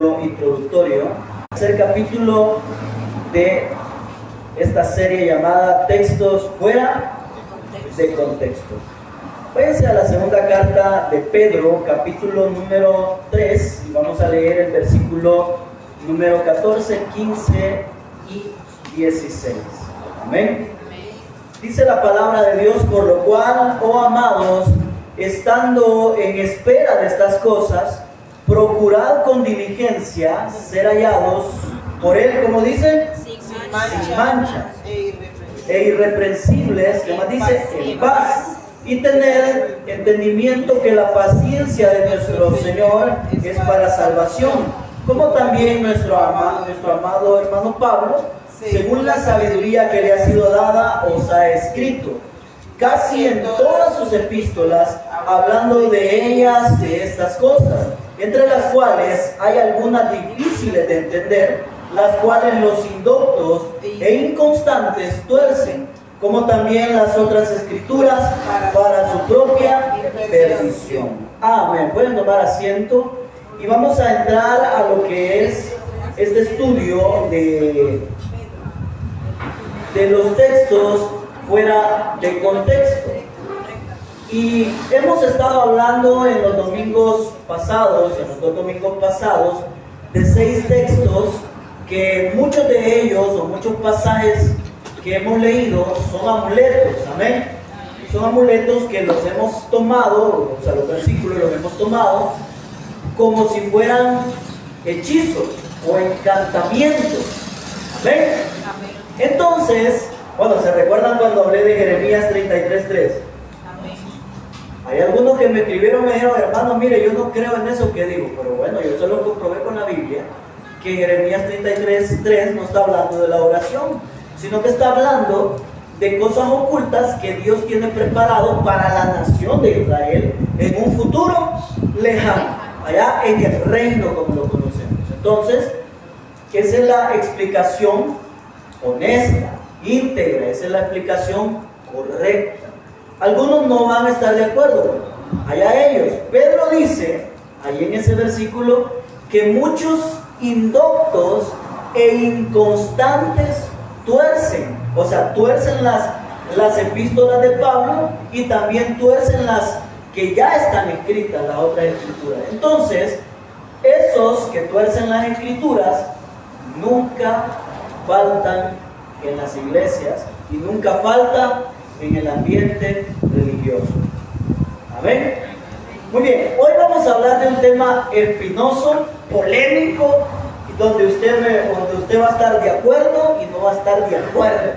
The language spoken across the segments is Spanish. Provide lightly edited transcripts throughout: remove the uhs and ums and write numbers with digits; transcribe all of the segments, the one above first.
Introductorio. Es el capítulo de esta serie llamada Textos fuera de contexto. Váyanse a la segunda carta de Pedro, capítulo número 3, y vamos a leer el versículo número 14, 15 y 16. Amén. Dice la palabra de Dios: por lo cual, oh amados, estando en espera de estas cosas, procurad con diligencia ser hallados por Él, como dice, sin mancha e irreprensibles, que más dice, en paz, y tener entendimiento que la paciencia de nuestro Señor es para salvación, como también nuestro amado hermano Pablo, según la sabiduría que le ha sido dada, os ha escrito, casi en todas sus epístolas, hablando de ellas, de estas cosas, entre las cuales hay algunas difíciles de entender, las cuales los indoctos e inconstantes tuercen, como también las otras escrituras, para su propia perdición. Amén. Pueden tomar asiento y vamos a entrar a lo que es este estudio de los textos fuera de contexto. Y hemos estado hablando en los domingos pasados, en los 2 domingos pasados, de 6 textos que muchos de ellos o muchos pasajes que hemos leído son amuletos, amén. Son amuletos que los hemos tomado, o sea, los versículos los hemos tomado como si fueran hechizos o encantamientos, amén. Entonces, bueno, ¿se recuerdan cuando hablé de Jeremías 33:3? Hay algunos que me escribieron y me dijeron: hermano, mire, yo no creo en eso que digo. Pero bueno, yo solo comprobé con la Biblia que Jeremías 33:3 no está hablando de la oración, sino que está hablando de cosas ocultas que Dios tiene preparado para la nación de Israel en un futuro lejano, allá en el reino como lo conocemos. Entonces, esa es la explicación honesta, íntegra, esa es la explicación correcta. Algunos no van a estar de acuerdo, allá ellos. Pedro dice, ahí en ese versículo, que muchos indoctos e inconstantes tuercen, o sea, tuercen las epístolas de Pablo y también tuercen las que ya están escritas, las otras escrituras. Entonces, esos que tuercen las escrituras nunca faltan en las iglesias y nunca faltan en el ambiente religioso. Amén. Muy bien, hoy vamos a hablar de un tema espinoso, polémico, donde usted va a estar de acuerdo y no va a estar de acuerdo.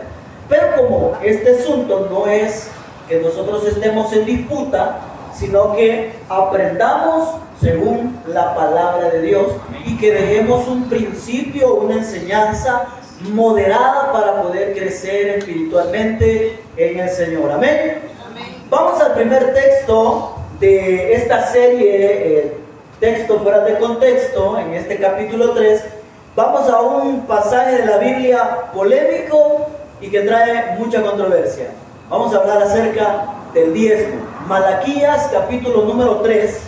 Pero como este asunto no es que nosotros estemos en disputa, sino que aprendamos según la palabra de Dios y que dejemos un principio, una enseñanza moderada para poder crecer espiritualmente en el Señor. Amén. Amén. Vamos al primer texto de esta serie, texto fuera de contexto, en este capítulo 3. Vamos a un pasaje de la Biblia polémico y que trae mucha controversia. Vamos a hablar acerca del diezmo. Malaquías capítulo número 3.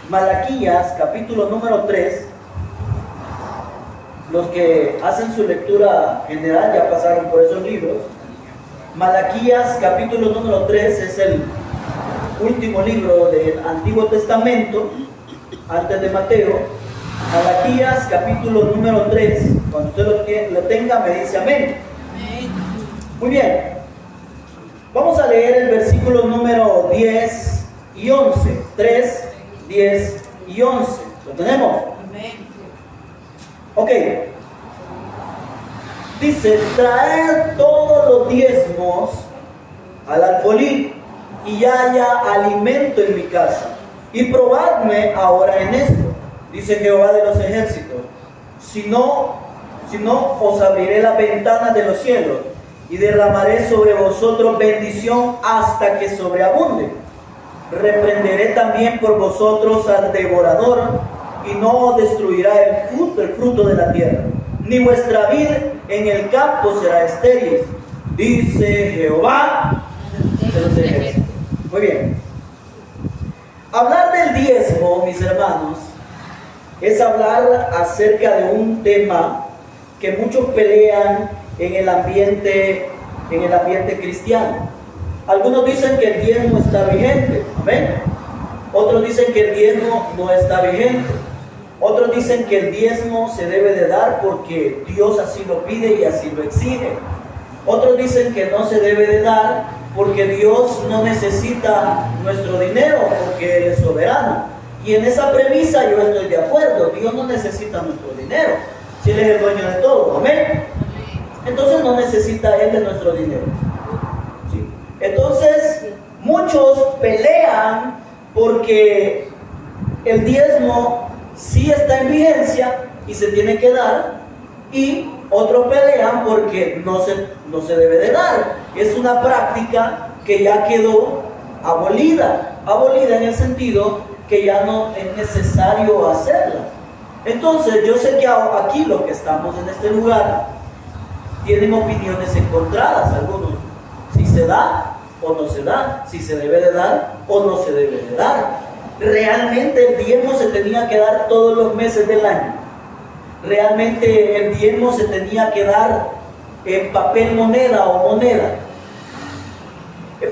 Malaquías capítulo número 3. Los que hacen su lectura general ya pasaron por esos libros. Malaquías capítulo número 3 es el último libro del Antiguo Testamento, antes de Mateo. Malaquías capítulo número 3. Cuando usted lo tenga, me dice amén. Muy bien. Vamos a leer el versículo número 10 y 11. 3, 10 y 11. ¿Lo tenemos? Ok, dice: traed todos los diezmos al alfolí y haya alimento en mi casa, y probadme ahora en esto, dice Jehová de los ejércitos, si no os abriré las ventanas de los cielos y derramaré sobre vosotros bendición hasta que sobreabunde. Reprenderé también por vosotros al devorador, y no destruirá el fruto de la tierra, ni vuestra vid en el campo será estéril, dice Jehová de los ejércitos. Muy bien. Hablar del diezmo, mis hermanos, es hablar acerca de un tema que muchos pelean en el ambiente cristiano. Algunos dicen que el diezmo está vigente, amén. Otros dicen que el diezmo no está vigente. Otros dicen que el diezmo se debe de dar porque Dios así lo pide y así lo exige. Otros dicen que no se debe de dar porque Dios no necesita nuestro dinero, porque Él es soberano. Y en esa premisa yo estoy de acuerdo. Dios no necesita nuestro dinero, si Él es el dueño de todo, amén. Entonces no necesita Él de nuestro dinero, ¿sí? Entonces muchos pelean porque el diezmo sí está en vigencia y se tiene que dar, y otros pelean porque no se debe de dar. Es una práctica que ya quedó abolida en el sentido que ya no es necesario hacerla. Entonces yo sé que aquí los que estamos en este lugar tienen opiniones encontradas. Algunos, si se da o no se da, si se debe de dar o no se debe de dar. Realmente el diezmo se tenía que dar todos los meses del año. Realmente el diezmo se tenía que dar en papel moneda o moneda.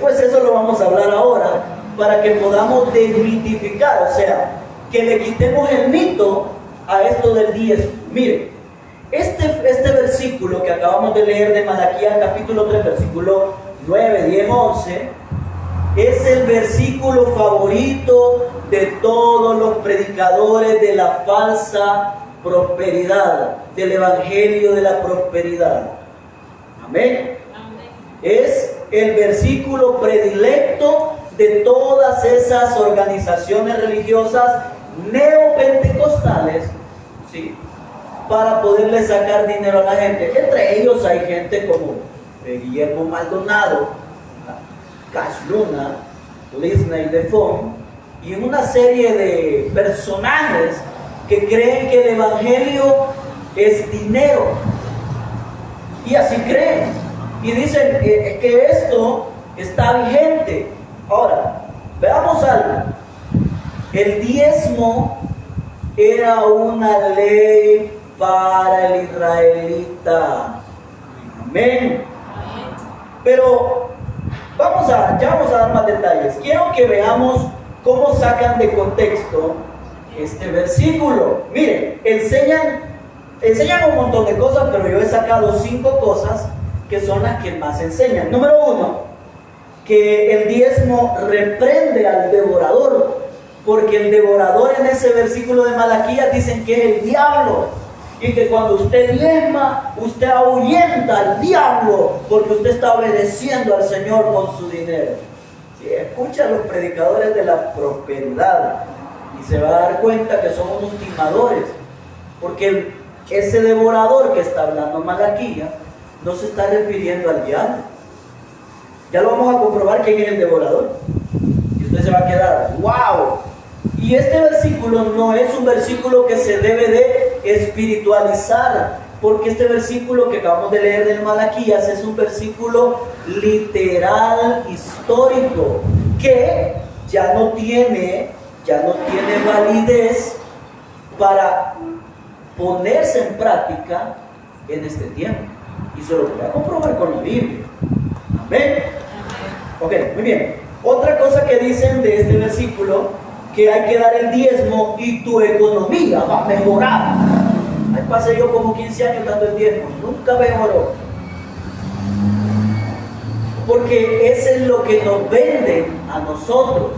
Pues eso lo vamos a hablar ahora para que podamos desmitificar, o sea, que le quitemos el mito a esto del diezmo. Miren, este versículo que acabamos de leer de Malaquías capítulo 3, versículo 9, 10, 11, es el versículo favorito de todos los predicadores de la falsa prosperidad, del evangelio de la prosperidad. Amén. Es el versículo predilecto de todas esas organizaciones religiosas neopentecostales, ¿sí?, para poderle sacar dinero a la gente. Entre ellos hay gente como Guillermo Maldonado, Cash Luna, Lisney Defoe y una serie de personajes que creen que el evangelio es dinero, y así creen y dicen que esto está vigente. Ahora, veamos algo. El diezmo era una ley para el israelita. Amén. Pero ya vamos a dar más detalles. Quiero que veamos cómo sacan de contexto este versículo. Miren, enseñan un montón de cosas, pero yo he sacado 5 cosas que son las que más enseñan. Número 1, que el diezmo reprende al devorador, porque el devorador en ese versículo de Malaquías dicen que es el diablo, y que cuando usted diezma, usted ahuyenta al diablo, porque usted está obedeciendo al Señor con su dinero. Si escucha a los predicadores de la prosperidad y se va a dar cuenta que son unos timadores, porque ese devorador que está hablando Malaquías no se está refiriendo al diablo. Ya lo vamos a comprobar quién es el devorador, y usted se va a quedar ¡wow! Y este versículo no es un versículo que se debe de espiritualizar, porque este versículo que acabamos de leer del Malaquías es un versículo literal, histórico, que ya no tiene validez para ponerse en práctica en este tiempo. Y se lo voy a comprobar con la Biblia. ¿Ven? Ok, muy bien. Otra cosa que dicen de este versículo, que hay que dar el diezmo y tu economía va a mejorar. Ahí pasé yo como 15 años dando el diezmo, nunca mejoró. Porque eso es lo que nos venden a nosotros,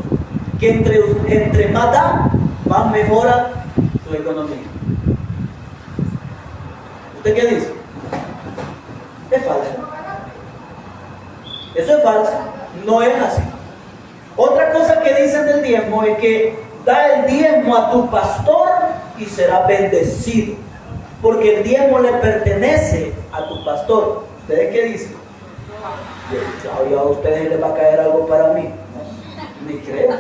que entre más da, más mejora tu economía. ¿Usted qué dice? Es falso. Eso es falso, no es así. Otra cosa que dicen del diezmo es que da el diezmo a tu pastor y será bendecido, porque el diezmo le pertenece a tu pastor. ¿Ustedes qué dicen? Ya a ustedes les va a caer algo para mí, ¿no? Ni creo.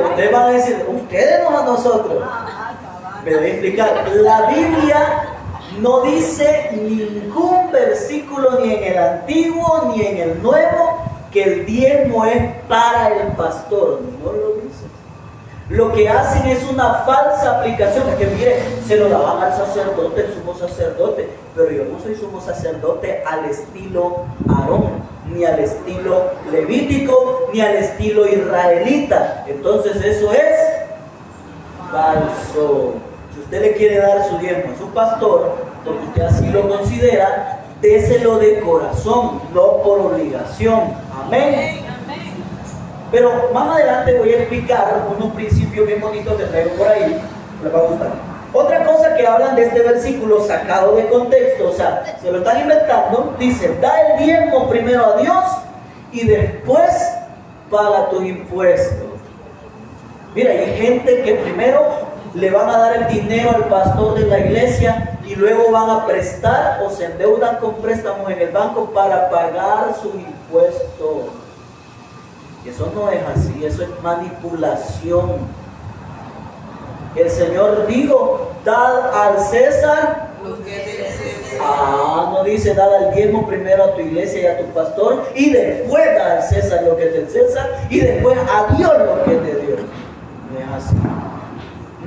Ustedes van a decir, ustedes no a nosotros. Me voy a explicar. La Biblia no dice ningún versículo, ni en el Antiguo ni en el Nuevo, que el diezmo es para el pastor. No lo dice. Lo que hacen es una falsa aplicación. Es que mire, se lo daban al sacerdote, el sumo sacerdote, pero yo no soy sumo sacerdote al estilo Aarón, ni al estilo levítico, ni al estilo israelita. Entonces eso es falso. Si usted le quiere dar su diezmo a su pastor, porque usted así lo considera, déselo de corazón, no por obligación. Amén. Pero más adelante voy a explicar unos principios bien bonitos que traigo por ahí, les va a gustar. Otra cosa que hablan de este versículo sacado de contexto, o sea, se lo están inventando, dice, da el diezmo primero a Dios y después paga tus impuestos. Mira, hay gente que primero le van a dar el dinero al pastor de la iglesia y luego van a prestar o se endeudan con préstamos en el banco para pagar sus impuestos. Y eso no es así, eso es manipulación. El Señor dijo, dad al César lo que es del César. no dice dad al diezmo primero a tu iglesia y a tu pastor y después da al César lo que es del César y después a Dios lo que es de Dios. No es así.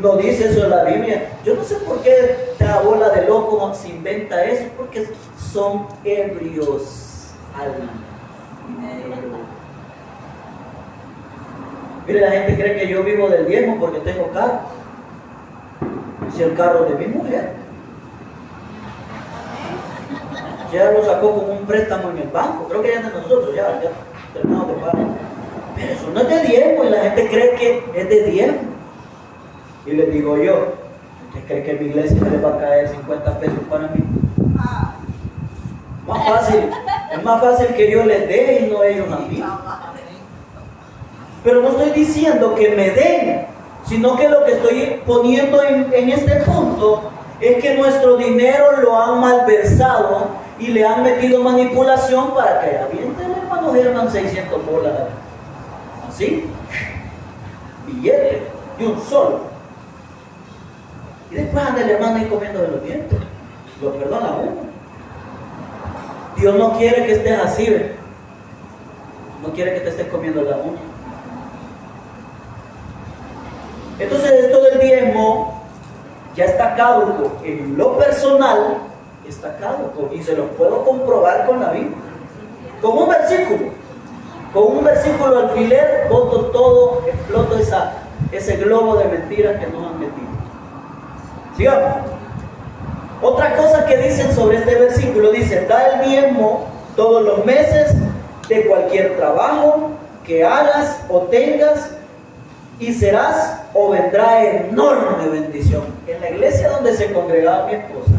No dice eso en la Biblia. Yo no sé por qué la bola de locos se inventa eso, porque son ebrios al dinero. Mire, la gente cree que yo vivo del diezmo porque tengo carro. Si el carro es de mi mujer, ya lo sacó con un préstamo en el banco, creo que ya es de nosotros, ya terminamos de pagar. Pero eso no es de diezmo y la gente cree que es de diezmo. Y les digo yo, ¿usted cree que a mi iglesia le va a caer 50 pesos para mí? Más fácil, es más fácil que yo les dé y no ellos a mí. Pero no estoy diciendo que me den, sino que lo que estoy poniendo en este punto es que nuestro dinero lo han malversado y le han metido manipulación para que avienten el hermano Germán $600. Así, billete de un solo. Y después anda el hermano ahí comiendo de los dientes. Lo perdona uno. Dios no quiere que estés así, ¿ve? No quiere que te estés comiendo la uña. Entonces esto del diezmo ya está caduco. En lo personal está caduco y se lo puedo comprobar con la Biblia. Con un versículo. Con un versículo alfiler boto todo, exploto ese globo de mentiras que nos han metido. Sigamos. Otra cosa que dicen sobre este versículo, dice, da el diezmo todos los meses de cualquier trabajo que hagas o tengas y serás o vendrá enorme bendición. En la iglesia donde se congregaba mi esposa,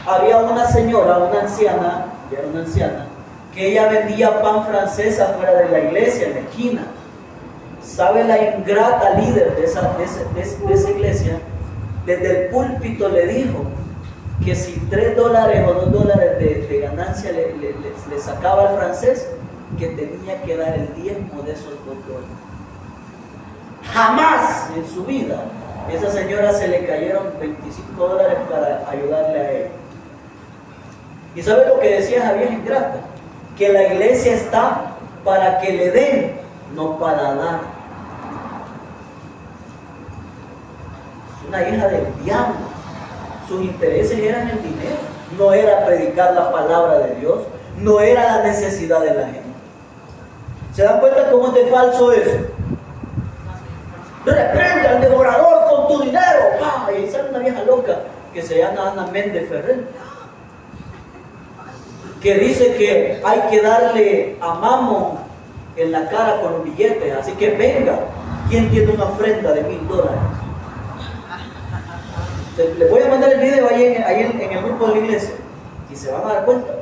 había una señora, una anciana, que ella vendía pan francés afuera de la iglesia, en la esquina. ¿Sabe la ingrata líder de esa iglesia? Desde el púlpito le dijo que si $3 o $2 de ganancia le sacaba al francés, que tenía que dar el diezmo de esos $2. Jamás en su vida esa señora se le cayeron $25 para ayudarle a ella. ¿Y sabe lo que decía esa vieja ingrata? Que la iglesia está para que le den, no para dar. Es una hija del diablo. Sus intereses eran el dinero, no era predicar la palabra de Dios, no era la necesidad de la gente. ¿Se dan cuenta cómo es de falso eso? Reprende al devorador con tu dinero. Y sale una vieja loca que se llama Ana Méndez Ferrer, que dice que hay que darle a Mamón en la cara con los billetes. Así que venga, ¿quién tiene una ofrenda de $1000? Les voy a mandar el video ahí en el grupo de la iglesia y se van a dar cuenta.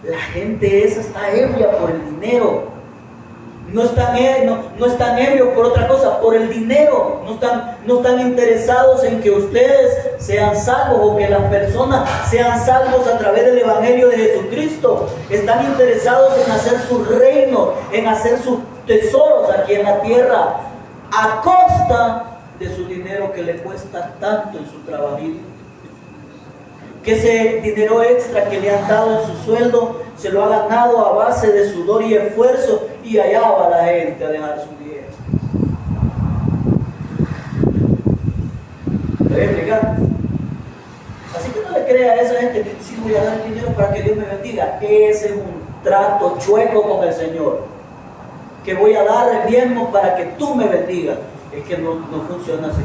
La gente esa está ebria por el dinero. No están ebrios por otra cosa, por el dinero. No están interesados en que ustedes sean salvos o que las personas sean salvos a través del Evangelio de Jesucristo. Están interesados en hacer su reino, en hacer sus tesoros aquí en la tierra, a costa de su dinero que le cuesta tanto en su trabajito. Que ese dinero extra que le han dado en su sueldo se lo ha ganado a base de sudor y esfuerzo, y allá va la gente a dejar su dinero. voy a explicar. Así que no le crea a esa gente que sí voy a dar dinero para que Dios me bendiga. Ese es un trato chueco con el Señor. Que voy a dar el diezmo para que tú me bendigas. Es que no funciona así.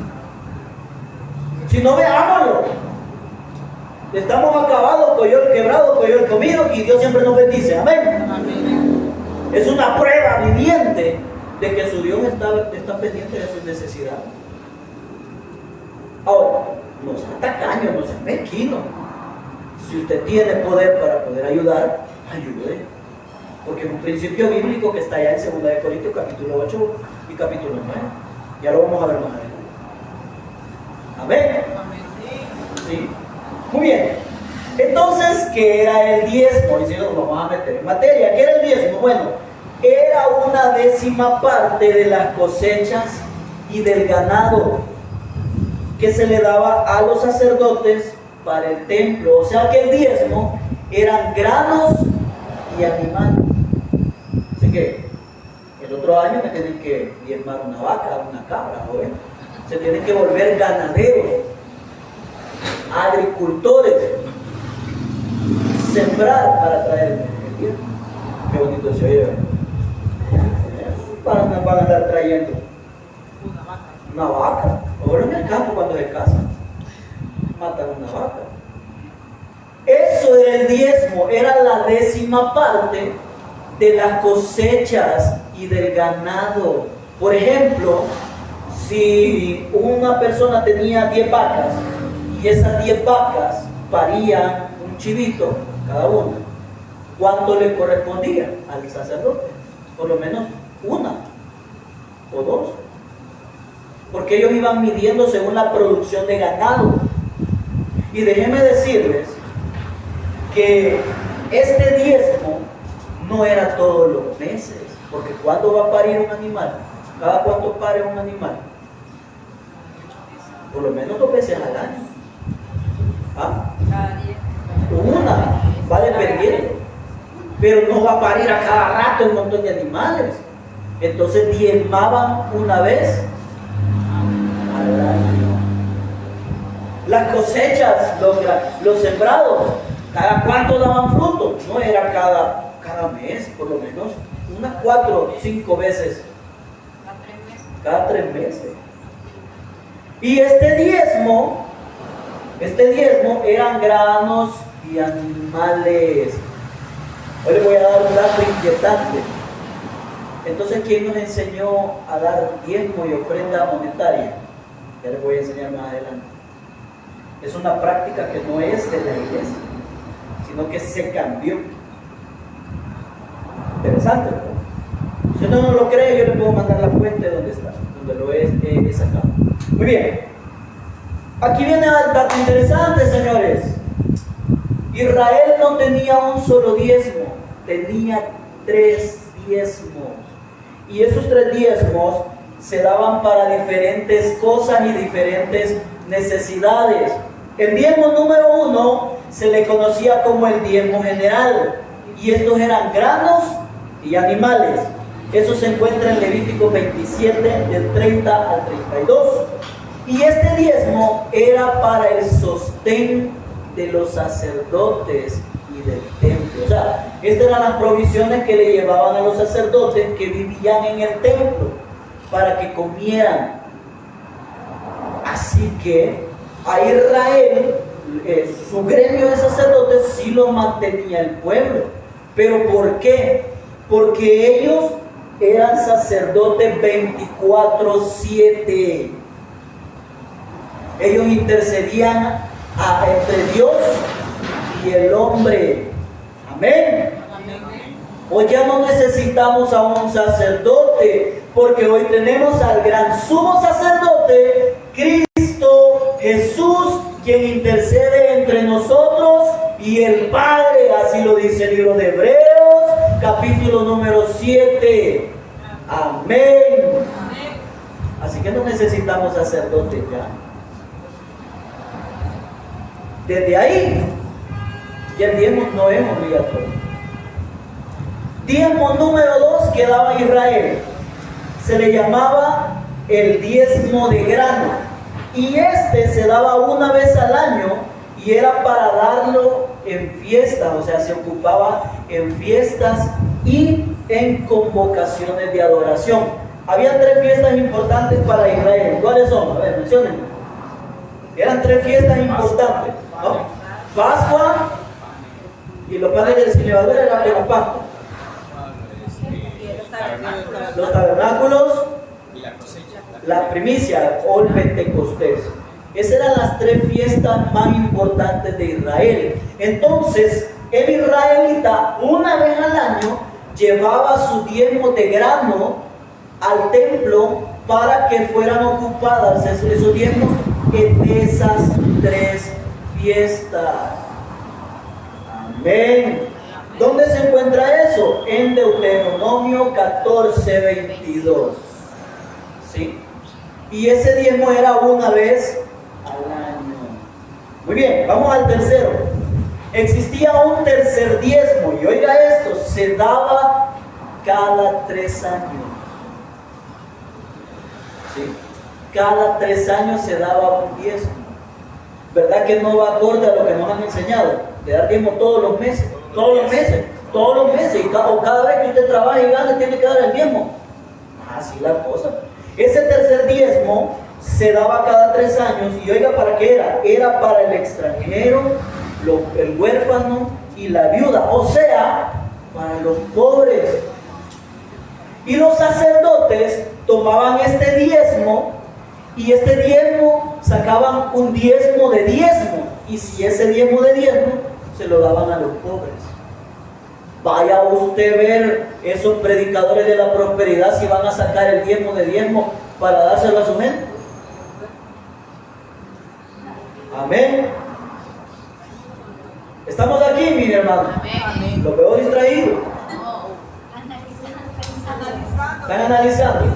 Si no, veámoslo. Estamos acabados, coyol quebrado, coyol comido, y Dios siempre nos bendice. Amén. Amén. Es una prueba viviente de que su Dios está pendiente de sus necesidades. Ahora, no sea tacaño, no sea mezquino. Si usted tiene poder para poder ayudar, ayude. Porque es un principio bíblico que está allá en 2 Corintios capítulo 8 y capítulo 9. Ya lo vamos a ver más adelante. Amén. Sí. Muy bien. Entonces, ¿qué era el diezmo? Y si nos vamos a meter en materia. ¿Qué era el diezmo? Bueno, era una 10ª parte de las cosechas y del ganado que se le daba a los sacerdotes para el templo. O sea que el diezmo eran granos y animales. Así que el otro año me tienen que diezmar una vaca, una cabra, ¿no? Se tienen que volver ganaderos, agricultores, sembrar para traer el diezmo. Qué bonito se oye. Van a andar trayendo una vaca. Ahora en el campo cuando se casan, matan una vaca. Eso era el diezmo, era la 10ª parte de las cosechas y del ganado. Por ejemplo, si una persona tenía 10 vacas y esas 10 vacas parían un chivito cada una, ¿cuánto le correspondía al sacerdote? Por lo menos una o dos. Porque ellos iban midiendo según la producción de ganado. Y déjenme decirles que este diezmo no era todos los meses, porque ¿cuándo va a parir un animal? ¿Cada cuánto pare un animal? Por lo menos 2 veces al año. ¿Ah? Una, va dependiendo. Pero no va a parir a cada rato un montón de animales. Entonces diezmaban una vez al año. Las cosechas, los sembrados, ¿cada cuánto daban fruto? No era cada mes, por lo menos unas 4 o 5 veces. Cada 3 meses. Y este diezmo eran granos y animales. Hoy les voy a dar un dato inquietante. Entonces, ¿quién nos enseñó a dar diezmo y ofrenda monetaria? Ya les voy a enseñar más adelante. Es una práctica que no es de la iglesia, sino que se cambió. Interesante, ¿no? Si uno no lo cree, yo le puedo mandar la fuente donde está, donde lo he sacado. Muy bien. Aquí viene el dato interesante, señores. Israel no tenía un solo diezmo, tenía 3 diezmos. Y esos 3 diezmos se daban para diferentes cosas y diferentes necesidades. El diezmo número 1 se le conocía como el diezmo general. Y estos eran granos y animales. Eso se encuentra en Levítico 27, del 30 al 32. Y este diezmo era para el sostén de los sacerdotes y del templo. O sea, estas eran las provisiones que le llevaban a los sacerdotes que vivían en el templo para que comieran. Así que a Israel, su gremio de sacerdotes sí lo mantenía el pueblo. ¿Pero por qué? Porque ellos eran sacerdotes 24/7. Ellos intercedían entre Dios y el hombre. Amén. Hoy ya no necesitamos a un sacerdote, porque hoy tenemos al gran sumo sacerdote, Cristo Jesús, quien intercede entre nosotros y el Padre. Así lo dice el libro de Hebreos, capítulo número 7. Amén. Así que no necesitamos sacerdotes ya. Desde ahí, ya el diezmo no es obligatorio. Diezmo número 2 que daba Israel se le llamaba el diezmo de grano. Y este se daba una vez al año y era para darlo en fiesta, o sea, se ocupaba en fiestas y en convocaciones de adoración. Había 3 fiestas importantes para Israel. ¿Cuáles son? A ver, mencionen. Eran 3 fiestas importantes, ¿no? Pascua y los panes de sin levadura eran de la Pascua. Los tabernáculos, la primicia o el Pentecostés. Esas eran las 3 fiestas más importantes de Israel. Entonces, el israelita una vez al año llevaba su diezmo de grano al templo para que fueran ocupadas esos diezmos en esas 3 fiestas. Amén. ¿Dónde se encuentra eso? En Deuteronomio 14:22. ¿Sí? Y ese diezmo era una vez al año. Muy bien, vamos al tercero. Existía un tercer diezmo, y oiga esto, se daba cada 3 años. ¿Sí? Cada 3 años se daba un diezmo. ¿Verdad que no va acorde a lo que nos han enseñado? De dar diezmo todos los meses, y cada vez que usted trabaja y gana, tiene que dar el diezmo. Así la cosa. Ese tercer diezmo se daba cada 3 años, y oiga, ¿para qué era? Era para el extranjero, el huérfano y la viuda, o sea, para los pobres. Y los sacerdotes tomaban este diezmo, y este diezmo sacaban un diezmo de diezmo, y si ese diezmo de diezmo se lo daban a los pobres. Vaya usted a ver esos predicadores de la prosperidad si van a sacar el diezmo de diezmo para dárselo a su gente. Amén. Estamos aquí, mi hermano. Amén. Lo veo distraído. Están analizando.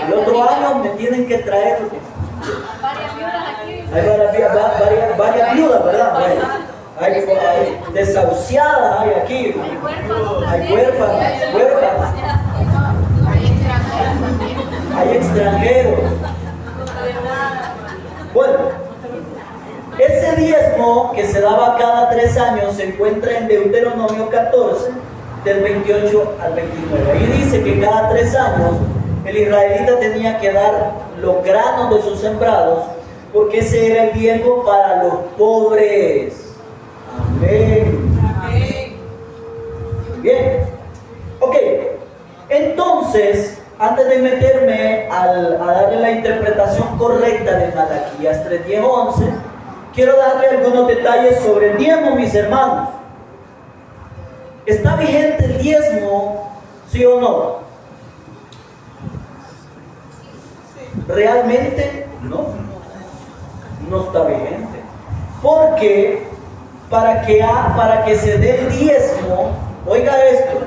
El otro año me tienen que traer. Hay varias viudas, ¿verdad? Hay desahuciadas, hay aquí. Hay huérfanas. Hay extranjeros. Bueno, ese diezmo que se daba cada 3 años se encuentra en Deuteronomio 14, del 28 al 29. Ahí dice que cada 3 años el israelita tenía que dar los granos de sus sembrados, porque ese era el diezmo para los pobres. Amén. Bien. Ok. Entonces, antes de meterme a darle la interpretación correcta de Malaquías 3, 10, 11, quiero darle algunos detalles sobre el diezmo, mis hermanos. ¿Está vigente el diezmo, sí o no? Realmente no está vigente. Porque para que se dé el diezmo, oiga esto,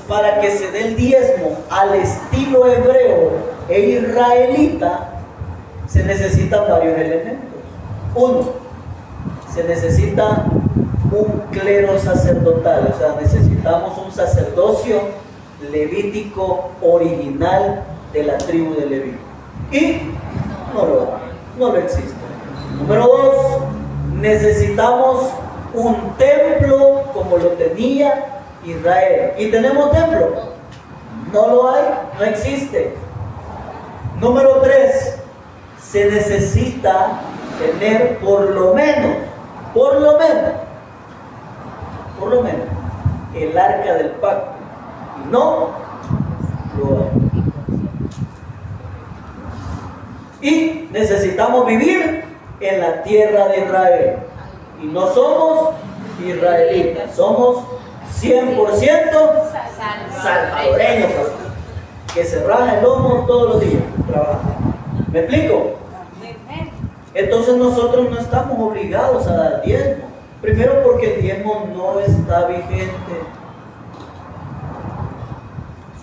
para que se dé el diezmo al estilo hebreo e israelita, se necesitan varios elementos. Uno, se necesita un clero sacerdotal, o sea, necesitamos un sacerdocio levítico original de la tribu de Leví. Y no lo existe. Número 2, necesitamos un templo como lo tenía Israel. ¿Y tenemos templo? No lo hay, no existe. Número 3, se necesita tener por lo menos, el arca del pacto. No lo hay. Y necesitamos vivir en la tierra de Israel. Y no somos israelitas, somos 100% salvadoreños, que se raja el lomo todos los días trabajando. ¿Me explico? Entonces nosotros no estamos obligados a dar diezmo. Primero porque el diezmo no está vigente.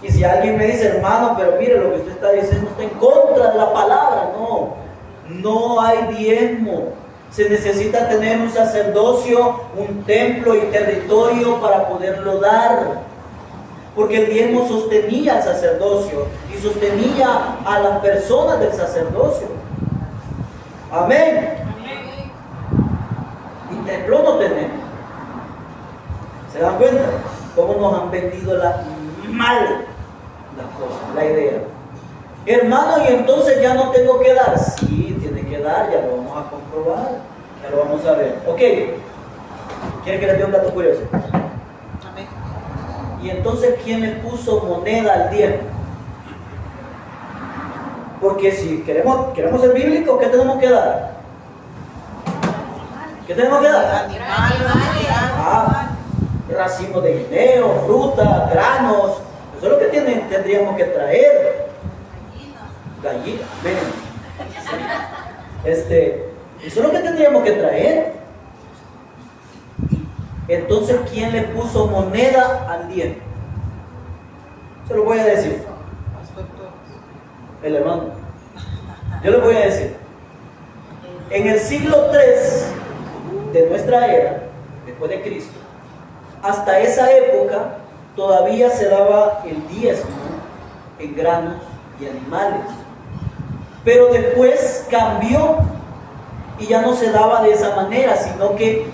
Y si alguien me dice, hermano, pero mire lo que usted está diciendo está en contra de la palabra. No hay diezmo. Se necesita tener un sacerdocio, un templo y territorio para poderlo dar. Porque el diezmo sostenía al sacerdocio y sostenía a las personas del sacerdocio. Amén. Y templo no tenemos. ¿Se dan cuenta? Cómo nos han vendido mal las cosas, la idea. Hermano, y entonces ya no tengo que dar. Sí, tiene que dar, ya lo vamos a comprobar. Ya lo vamos a ver. Ok. ¿Quieren que les dé un dato curioso? Amén. Y entonces, ¿quién le puso moneda al diezmo? Porque si queremos ser bíblicos, ¿qué tenemos que dar? ¿Qué tenemos que dar? Racimos de guineo, fruta, granos. Eso es lo que tendríamos que traer. Gallina. Miren. Eso es lo que tendríamos que traer. Entonces, ¿quién le puso moneda al diezmo? Se lo voy a decir. El hermano. Yo les voy a decir. En el siglo III de nuestra era, después de Cristo, hasta esa época todavía se daba el diezmo en granos y animales. Pero después cambió y ya no se daba de esa manera, sino que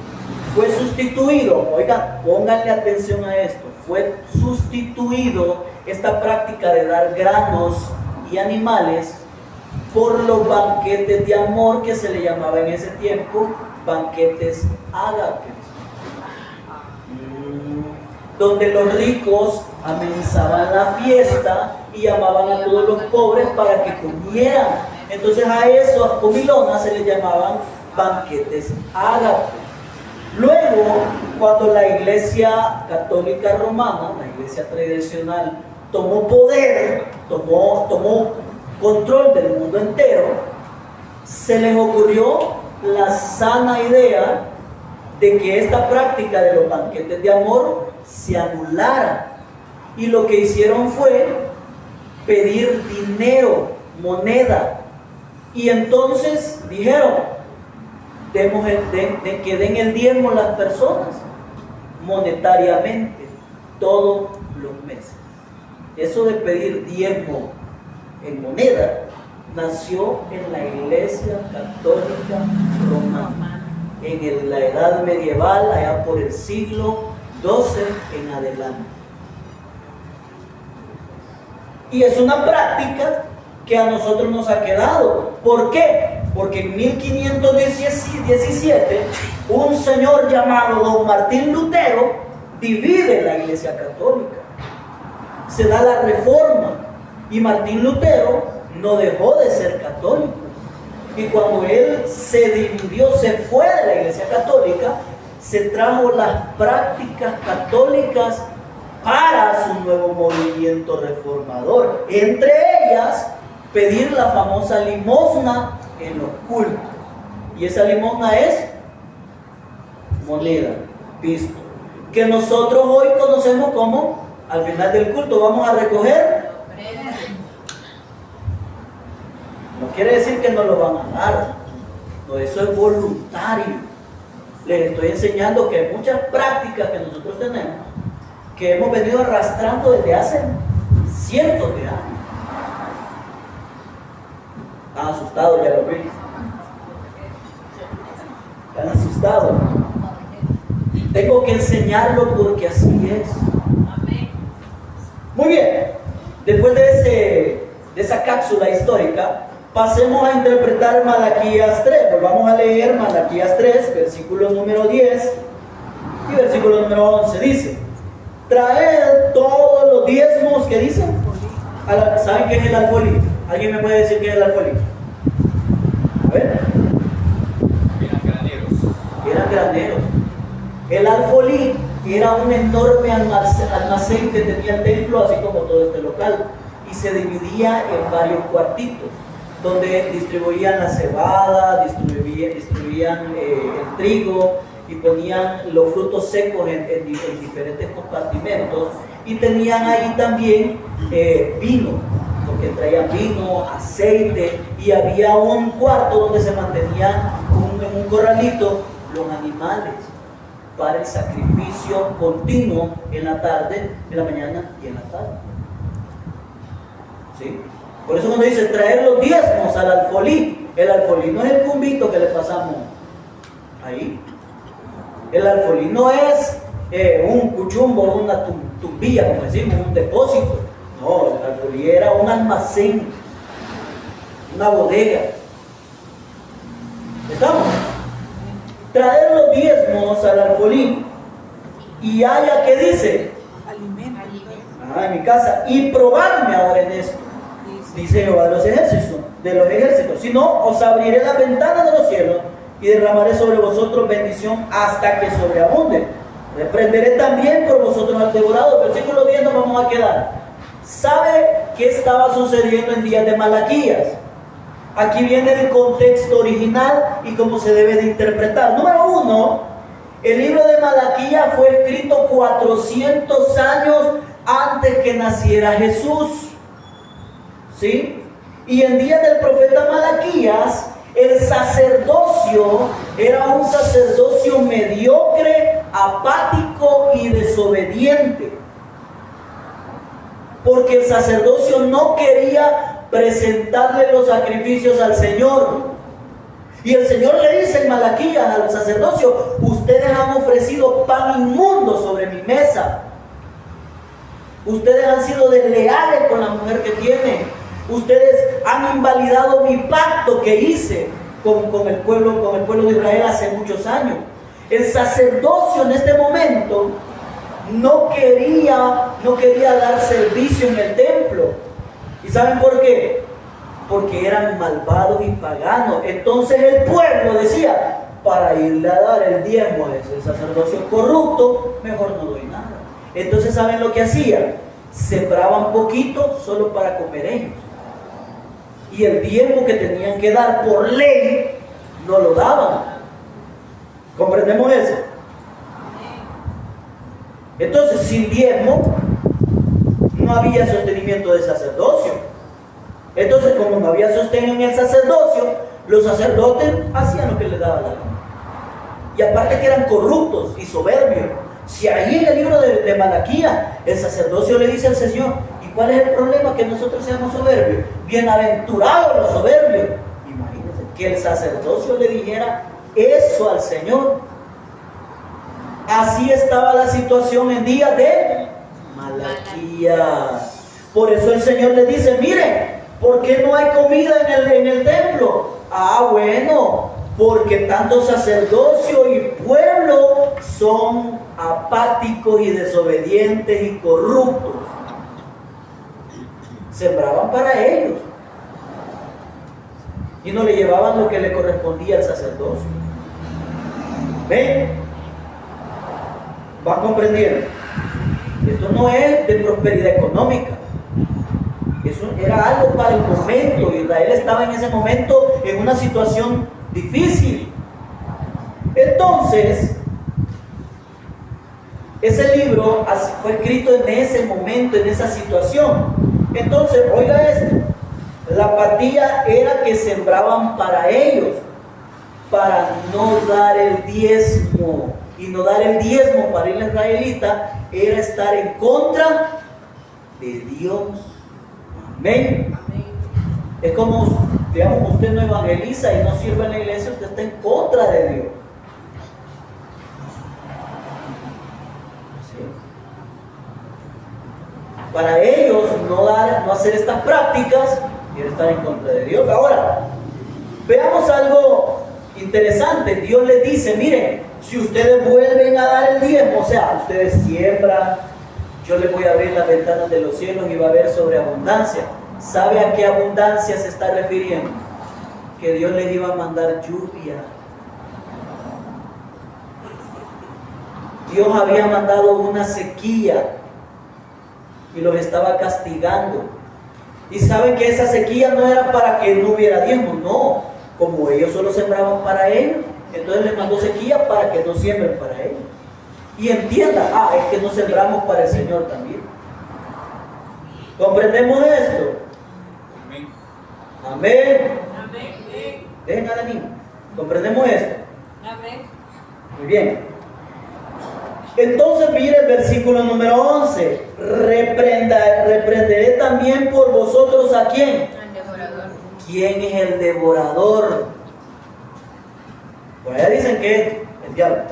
fue sustituido. Oigan, pónganle atención a esto. Fue sustituido esta práctica de dar granos y animales por los banquetes de amor que se le llamaba en ese tiempo banquetes ágapes, donde los ricos amenizaban la fiesta y llamaban a todos los pobres para que comieran. Entonces a esas comilonas se les llamaban banquetes ágapes. Luego, cuando la Iglesia Católica Romana, la Iglesia tradicional, tomó poder, tomó control del mundo entero, se les ocurrió la sana idea de que esta práctica de los banquetes de amor se anulara. Y lo que hicieron fue pedir dinero, moneda. Y entonces dijeron, que den el diezmo las personas monetariamente todos los meses. Eso de pedir diezmo en moneda nació en la Iglesia Católica Romana, en la edad medieval, allá por el siglo XII en adelante. Y es una práctica que a nosotros nos ha quedado. ¿Por qué? Porque en 1517 un señor llamado don Martín Lutero divide la Iglesia Católica. Se da la Reforma y Martín Lutero no dejó de ser católico. Y cuando él se dividió, se fue de la Iglesia Católica, se trajo las prácticas católicas para su nuevo movimiento reformador. Entre ellas, pedir la famosa limosna en los cultos. Y esa limosna es moneda, pisto, que nosotros hoy conocemos como, al final del culto vamos a recoger. No quiere decir que no lo van a dar, no, eso es voluntario. Les estoy enseñando que hay muchas prácticas que nosotros tenemos que hemos venido arrastrando desde hace cientos de años. Están asustados, ya lo vi. Están asustados. Tengo que enseñarlo porque así es. Muy bien. Después de esa cápsula histórica, pasemos a interpretar Malaquías 3. Volvamos a leer Malaquías 3, versículo número 10 y versículo número 11. Dice: traed todos los diezmos, ¿qué dicen? ¿Saben qué es el alfolí? ¿Alguien me puede decir qué es el alfolí? A ver. Eran graneros. El alfolí era un enorme almacén que tenía el templo, así como todo este local, y se dividía en varios cuartitos, donde distribuían la cebada, distribuían el trigo y ponían los frutos secos en diferentes compartimentos, y tenían ahí también vino, porque traían vino, aceite, y había un cuarto donde se mantenían en un corralito los animales para el sacrificio continuo en la tarde, en la mañana y en la tarde. ¿Sí? Por eso cuando dice traer los diezmos al alfolí, El alfolí no es el cumbito que le pasamos ahí. El alfolí no es un cuchumbo, una tumbilla, como decimos, un depósito. No, el alfolí era un almacén, una bodega. ¿Estamos? Traer los diezmos al alfolí. Y haya que dice, en mi casa, y probarme ahora en esto, dice Jehová de los ejércitos, si no, os abriré las ventanas de los cielos y derramaré sobre vosotros bendición hasta que sobreabunde. Reprenderé también por vosotros al devorado. Versículo 10 nos vamos a quedar. ¿Sabe qué estaba sucediendo en días de Malaquías? Aquí viene el contexto original y cómo se debe de interpretar. Número 1, el libro de Malaquías fue escrito 400 años antes que naciera Jesús. ¿Sí? Y en días del profeta Malaquías, el sacerdocio era un sacerdocio mediocre, apático y desobediente. Porque el sacerdocio no quería presentarle los sacrificios al Señor. Y el Señor le dice en Malaquías al sacerdocio: ustedes han ofrecido pan inmundo sobre mi mesa. Ustedes han sido desleales con la mujer que tienen. Ustedes han invalidado mi pacto que hice con el pueblo de Israel hace muchos años. El sacerdocio en este momento no quería dar servicio en el templo. ¿Y saben por qué? Porque eran malvados y paganos. Entonces el pueblo decía: para irle a dar el diezmo a ese sacerdocio corrupto, mejor no doy nada. Entonces, ¿saben lo que hacían? Sembraban poquito solo para comer ellos. Y el diezmo que tenían que dar por ley, no lo daban. ¿Comprendemos eso? Entonces, sin diezmo, no había sostenimiento del sacerdocio. Entonces, como no había sostén en el sacerdocio, los sacerdotes hacían lo que les daba la gana. Y aparte que eran corruptos y soberbios. Si ahí en el libro de Malaquías, el sacerdocio le dice al Señor: ¿y cuál es el problema? Que nosotros seamos soberbios. Bienaventurados los soberbios. Imagínense que el sacerdocio le dijera eso al Señor. Así estaba la situación en días de Malaquías. Por eso el Señor le dice: miren, ¿por qué no hay comida en el templo? Bueno, porque tanto sacerdocio y pueblo son apáticos y desobedientes y corruptos. Sembraban para ellos y no le llevaban lo que le correspondía al sacerdocio. ¿Ven? ¿Va comprendiendo? Esto no es de prosperidad económica. Eso era algo para el momento. Israel estaba en ese momento en una situación difícil. Entonces, ese libro fue escrito en ese momento, en esa situación. Entonces, oiga esto: la apatía era que sembraban para ellos, para no dar el diezmo. Y no dar el diezmo para el israelita era estar en contra de Dios. Amén. Es como, digamos, usted no evangeliza y no sirve en la iglesia, usted está en contra de Dios. ¿Sí? Para ellos no hacer estas prácticas era estar en contra de Dios. Ahora, veamos algo interesante. Dios les dice: miren, si ustedes vuelven a dar el diezmo, o sea, ustedes siembran, yo les voy a abrir las ventanas de los cielos y va a haber sobreabundancia. ¿Sabe a qué abundancia se está refiriendo? Que Dios les iba a mandar lluvia. Dios había mandado una sequía y los estaba castigando. Y saben que esa sequía no era para que no hubiera diezmo, no. Como ellos solo sembraban para ellos, entonces les mandó sequía para que no siembren para ellos. Y entiendan, es que no sembramos para el Señor también. ¿Comprendemos esto? Amén. Amén. Amén. Dejen a la niña. ¿Comprendemos esto? Amén. Muy bien. Entonces mire el versículo número 11. Reprenderé también por vosotros ¿a quién? Al devorador. ¿Quién es el devorador? Por allá dicen que es el diablo.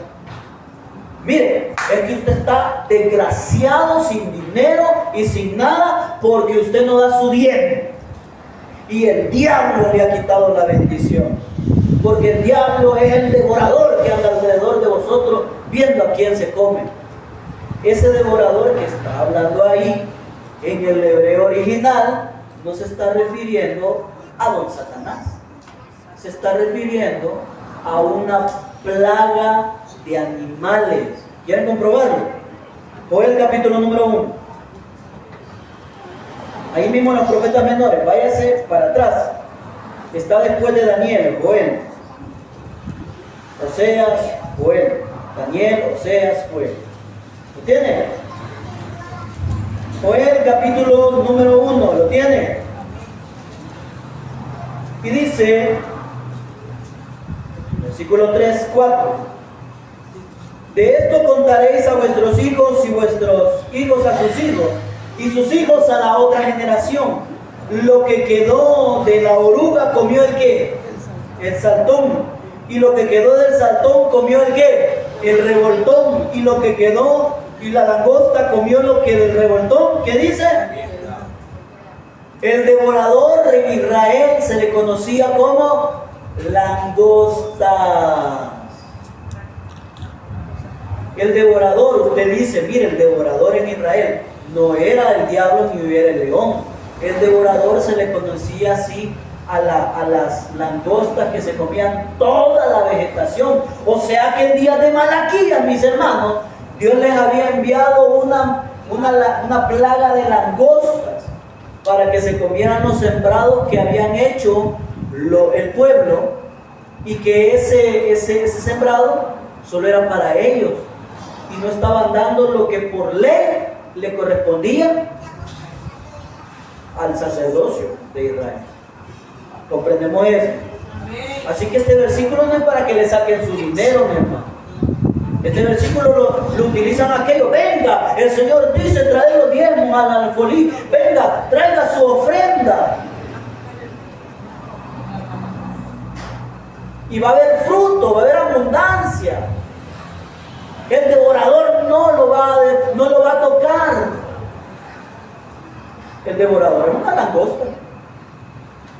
Mire, es que usted está desgraciado, sin dinero y sin nada, porque usted no da su diezmo. Y el diablo le ha quitado la bendición. Porque el diablo es el devorador que anda alrededor de vosotros, viendo a quién se come. Ese devorador que está hablando ahí, en el hebreo original, no se está refiriendo a don Satanás. Se está refiriendo a una plaga de animales. ¿Quieren comprobarlo? Joel capítulo número 1. Ahí mismo en los profetas menores, váyase para atrás. Está después de Daniel, Joel. Oseas, Joel. Daniel, Oseas, Joel. ¿Lo tiene? Joel capítulo número 1, ¿lo tiene? Y dice, versículo 3, 4. De esto contaréis a vuestros hijos y vuestros hijos a sus hijos, y sus hijos a la otra generación. Lo que quedó de la oruga comió el ¿qué? El saltón. Y lo que quedó del saltón comió el ¿qué? El revoltón. Y lo que quedó, y la langosta comió lo que del revoltón. ¿Qué dice? El devorador en Israel se le conocía como langosta. El devorador, usted dice, mire, el devorador en Israel no era el diablo ni era el león. El devorador se le conocía así a las langostas que se comían toda la vegetación. O sea que en días de Malaquías, mis hermanos, Dios les había enviado una plaga de langostas para que se comieran los sembrados que habían hecho el pueblo, y que ese sembrado solo era para ellos. Y no estaban dando lo que por ley le correspondía al sacerdocio de Israel. ¿Comprendemos eso? Así que este versículo no es para que le saquen su dinero, mi hermano. Este versículo lo utilizan aquello. Venga, el Señor dice, trae los diezmos al alfolí. Venga, traiga su ofrenda. Y va a haber fruto, va a haber abundancia. El devorador no lo va a tocar. El devorador es una langosta.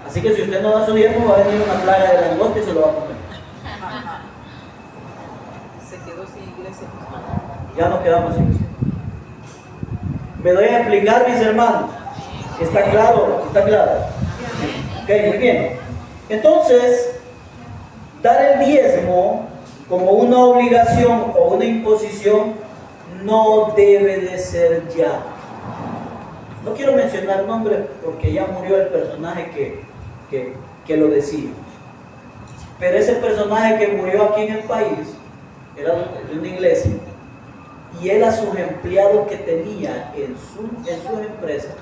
Así que si usted no da su diezmo, va a venir una plaga de langosta y se lo va a comer. Se quedó sin iglesia. Ya nos quedamos sin iglesia. Me doy a explicar, mis hermanos. ¿Está claro? ¿Está claro? Ok, muy bien. Entonces, dar el diezmo como una obligación o una imposición no debe de ser ya. No quiero mencionar nombres porque ya murió el personaje que lo decía. Pero ese personaje que murió aquí en el país era de una iglesia, y él a sus empleados que tenía en sus empresas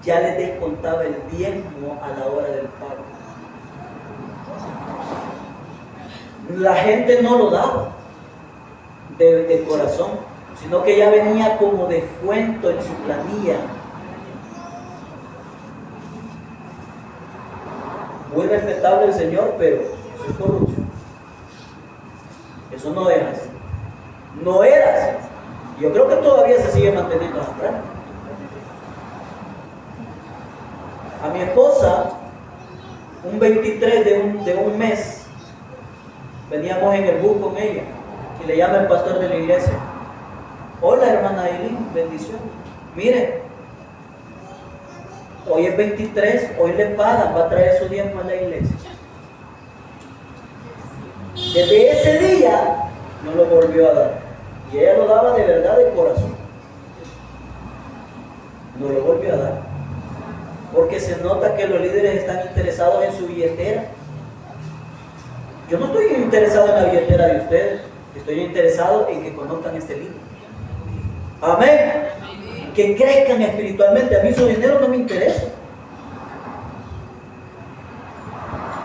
ya les descontaba el diezmo a la hora del pago. La gente no lo daba de corazón, sino que ya venía como descuento en su planilla. Muy respetable el Señor, pero eso es corrupción. Eso no era así. No era así. Yo creo que todavía se sigue manteniendo así. A mi esposa, un 23 de un mes, veníamos en el bus con ella y le llama el pastor de la iglesia. Hola, hermana Aileen, bendición. Mire, hoy es 23, hoy le pagan, va a traer su diezmo a la iglesia. Desde ese día no lo volvió a dar. Y ella lo daba de verdad, de corazón. No lo volvió a dar. Porque se nota que los líderes están interesados en su billetera. Yo no estoy interesado en la billetera de ustedes. Estoy interesado en que conozcan este libro. Amén. Que crezcan espiritualmente. A mí su dinero no me interesa.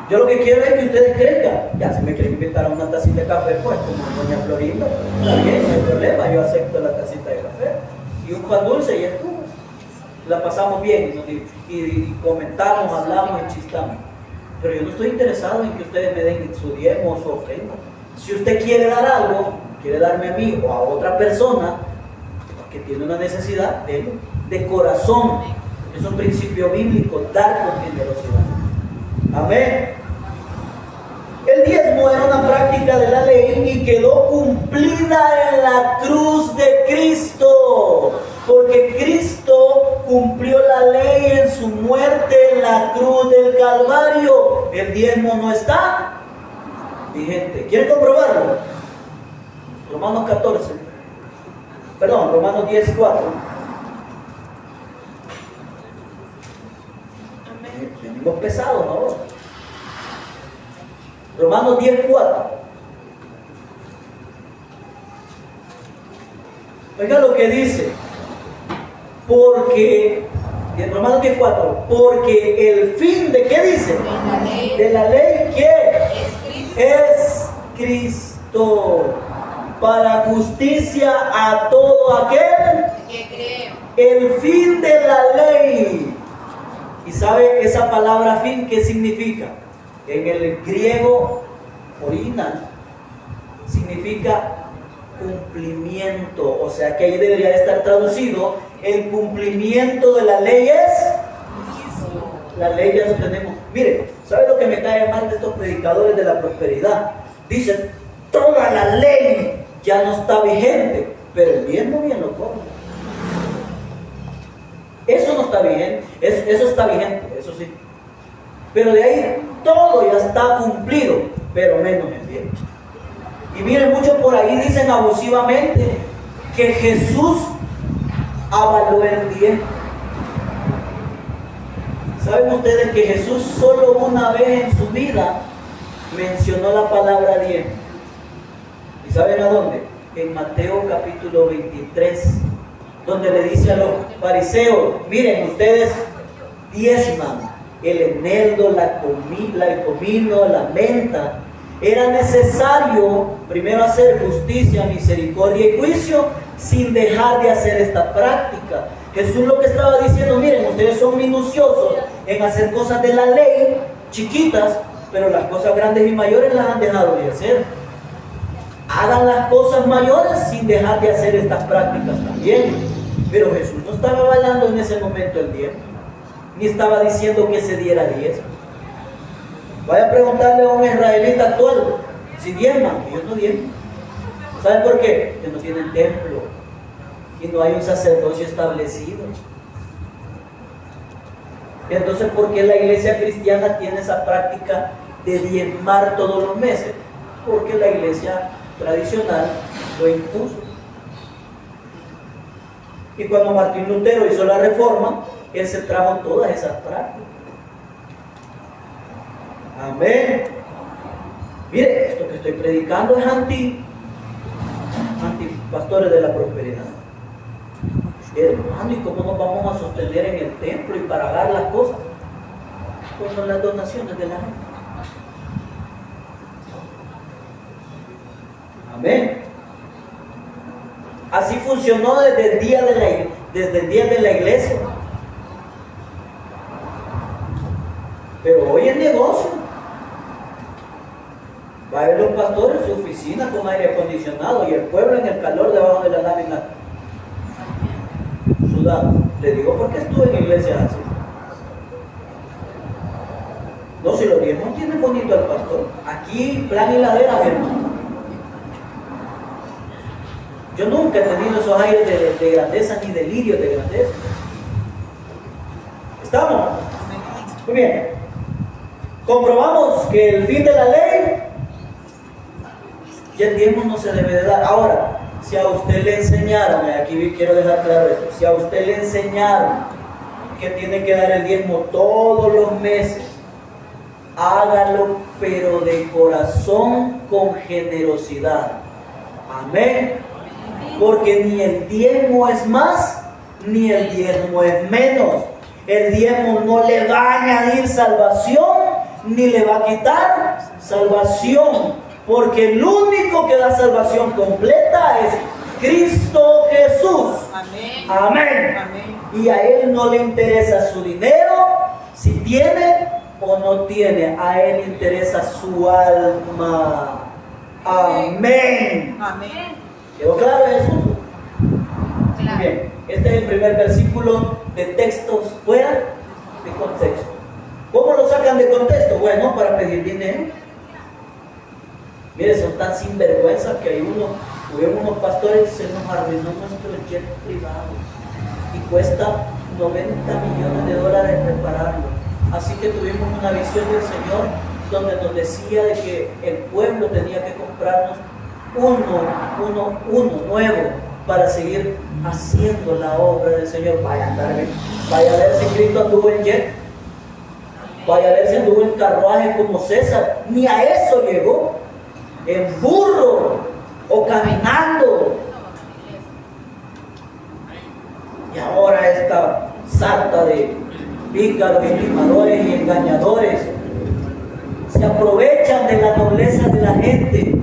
Yo lo que quiero es que ustedes crezcan. Ya, si me quieren invitar a una tacita de café, pues como doña Florinda, está bien, no hay problema, yo acepto la tacita de café. Y un pan dulce y estuvo. La pasamos bien y comentamos, hablamos y chistamos. pero yo no estoy interesado en que ustedes me den su diezmo o su ofrenda. Si usted quiere dar algo, quiere darme a mí o a otra persona que tiene una necesidad, de corazón. Es un principio bíblico, dar con generosidad. Amén. El diezmo era una práctica de la ley y quedó cumplida en la cruz de Cristo, porque Cristo cumplió la ley en su muerte en la cruz del Calvario. El diezmo no está vigente. ¿Quieren comprobarlo? Romanos 10:4. Venimos pesados ahora. Romanos 10:4. Oiga lo que dice. Porque, en Romanos 10:4, porque el fin de, ¿qué dice? De la ley, ¿qué? Es Cristo, para justicia a todo aquel que cree. El fin de la ley. ¿Y sabe esa palabra fin qué significa? En el griego original significa cumplimiento, o sea que ahí debería estar traducido: el cumplimiento de la ley es. La ley ya lo tenemos. Mire, ¿sabe lo que me cae mal de estos predicadores de la prosperidad? Dicen, toda la ley ya no está vigente, pero el diezmo bien lo cobra. Eso no está vigente, eso está vigente, eso sí. Pero de ahí todo ya está cumplido, pero menos el diezmo. Y miren, muchos por ahí dicen abusivamente que Jesús avaló el diezmo. ¿Saben ustedes que Jesús solo una vez en su vida mencionó la palabra diezmo? ¿Y saben a dónde? En Mateo capítulo 23, donde le dice a los fariseos: miren, ustedes diezman el eneldo, el comino, la menta. Era necesario primero hacer justicia, misericordia y juicio sin dejar de hacer esta práctica. Jesús lo que estaba diciendo: miren, ustedes son minuciosos en hacer cosas de la ley, chiquitas, pero las cosas grandes y mayores las han dejado de hacer. Hagan las cosas mayores sin dejar de hacer estas prácticas también. Pero Jesús no estaba avalando en ese momento el diezmo, ni estaba diciendo que se diera diezmo. Vaya a preguntarle a un israelita actual si diezman. Ellos no diezman. ¿Saben por qué? Que no tienen templo y no hay un sacerdocio establecido. Y entonces, ¿por qué la iglesia cristiana tiene esa práctica de diezmar todos los meses? Porque la iglesia tradicional lo impuso. Y cuando Martín Lutero hizo la reforma, él se trajo todas esas prácticas. Amén. Mire, esto que estoy predicando es anti pastores de la prosperidad. Hermano, ¿y cómo nos vamos a sostener en el templo y pagar las cosas? Con las donaciones de la gente. Amén. Así funcionó desde el día de la iglesia. Pero hoy es negocio. Va a ver los pastores en su oficina con aire acondicionado y el pueblo en el calor debajo de la lámina sudado. Le digo porque estuve en iglesias así. No, si los diezmos tienen bonito al pastor. Aquí, plan y ladera, mi hermano. Yo nunca he tenido esos aires de grandeza ni delirios de grandeza. ¿Estamos? Muy bien. Comprobamos que el fin de la ley, y el diezmo no se debe de dar. Ahora, si a usted le enseñaron, aquí quiero dejar claro esto, si a usted le enseñaron que tiene que dar el diezmo todos los meses, hágalo, pero de corazón, con generosidad. Amén. Porque ni el diezmo es más, ni el diezmo es menos. El diezmo no le va a añadir salvación, ni le va a quitar salvación. Porque el único que da salvación completa es Cristo Jesús. Amén. Amén. Amén. Y a Él no le interesa su dinero, si tiene o no tiene, a Él le interesa su alma. Amén. Amén. ¿Quedó claro eso? Claro. Bien, este es el primer versículo de textos fuera de contexto. ¿Cómo lo sacan de contexto? Bueno, para pedir dinero. Mire, son tan sinvergüenzas que hubieron unos pastores, se nos arruinó nuestro jet privado y cuesta $90 millones repararlo. Así que tuvimos una visión del Señor donde nos decía de que el pueblo tenía que comprarnos uno nuevo para seguir haciendo la obra del Señor. Vaya a ver si Cristo anduvo en jet, vaya a ver si anduvo en carruaje como César, ni a eso llegó, en burro o caminando. Y ahora esta sarta de pícaros y timadores y engañadores se aprovechan de la nobleza de la gente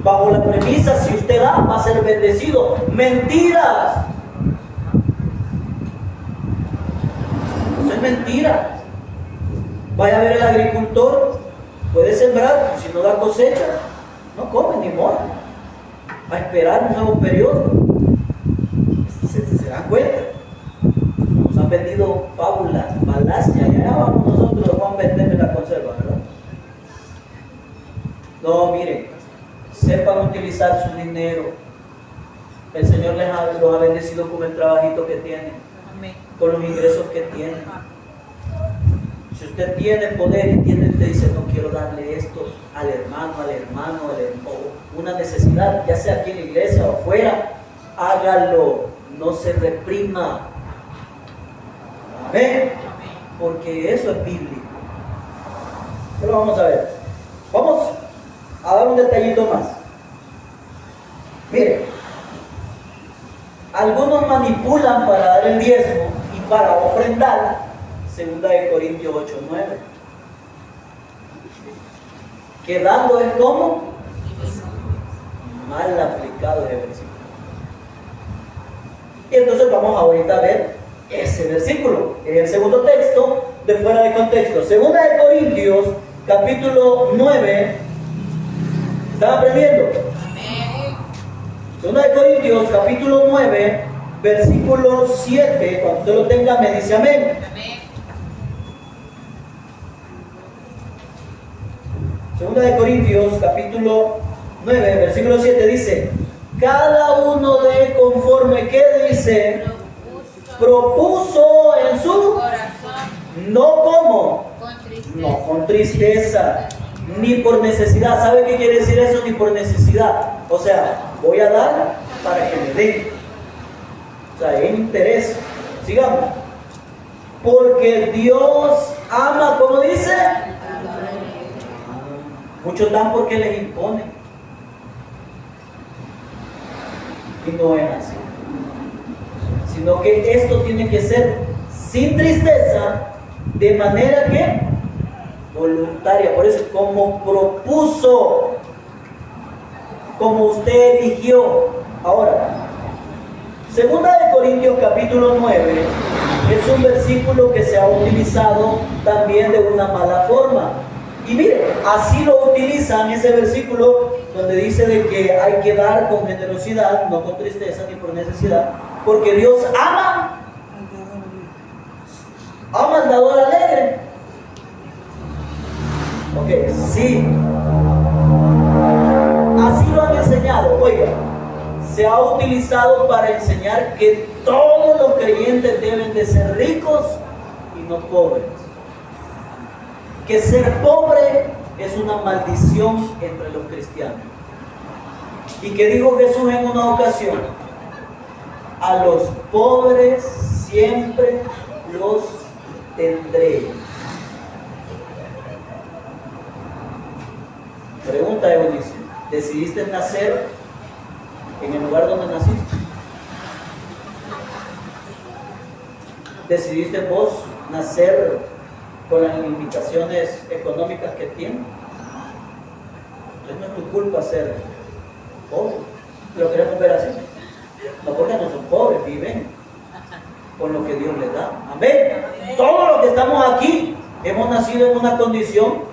bajo la premisa: si usted da, va a ser bendecido. ¡Mentiras! Eso es mentira. Vaya a ver el agricultor, puede sembrar, si no da cosecha, no come ni modo. Va a esperar un nuevo periodo. ¿Se dan cuenta? Nos han vendido fábulas, falacias, y allá vamos nosotros, vamos a venderme la conserva, ¿verdad? No, miren, sepan utilizar su dinero. El Señor los ha bendecido con el trabajito que tienen, Amén. con los ingresos que tienen. Si usted tiene poder y usted dice: no quiero darle esto al hermano, o una necesidad, ya sea aquí en la iglesia o afuera, hágalo, no se reprima. Amén. Porque eso es bíblico. Pero vamos a ver. Vamos a dar un detallito más. Mire, algunos manipulan para dar el diezmo y para ofrendar. 2 Corintios 8:9. Quedando es como mal aplicado ese versículo. Y entonces vamos ahorita a ver ese versículo. Es el segundo texto de fuera de contexto. 2 Corintios capítulo 9. ¿Están aprendiendo? 2 Corintios capítulo 9, versículo 7. Cuando usted lo tenga, me dice amén. 2 Corintios capítulo 9, versículo 7 dice: cada uno de conforme que dice, propuso en su corazón, no como, no con tristeza, ni por necesidad. ¿Sabe qué quiere decir eso? Ni por necesidad. O sea, voy a dar para que me den. O sea, hay interés. Sigamos. Porque Dios ama, ¿cómo dice? Muchos dan porque les imponen. Y no es así. Sino que esto tiene que ser sin tristeza, de manera que voluntaria. Por eso, como propuso, como usted eligió. Ahora, 2 Corintios capítulo 9 es un versículo que se ha utilizado también de una mala forma. Y mire, así lo utilizan ese versículo donde dice de que hay que dar con generosidad, no con tristeza ni por necesidad, porque Dios ama al dador alegre. Ok, sí. Así lo han enseñado. Oiga, se ha utilizado para enseñar que todos los creyentes deben de ser ricos y no pobres. Que ser pobre es una maldición entre los cristianos. Y que dijo Jesús en una ocasión: a los pobres siempre los tendré. Pregunta Eunice: ¿decidiste nacer en el lugar donde naciste? ¿Decidiste vos nacer con las limitaciones económicas que tienes? Entonces no es tu culpa ser pobre. ¿Lo queremos ver así? No, porque no son pobres, viven con lo que Dios les da. Amén. Todos los que estamos aquí Hemos nacido en una condición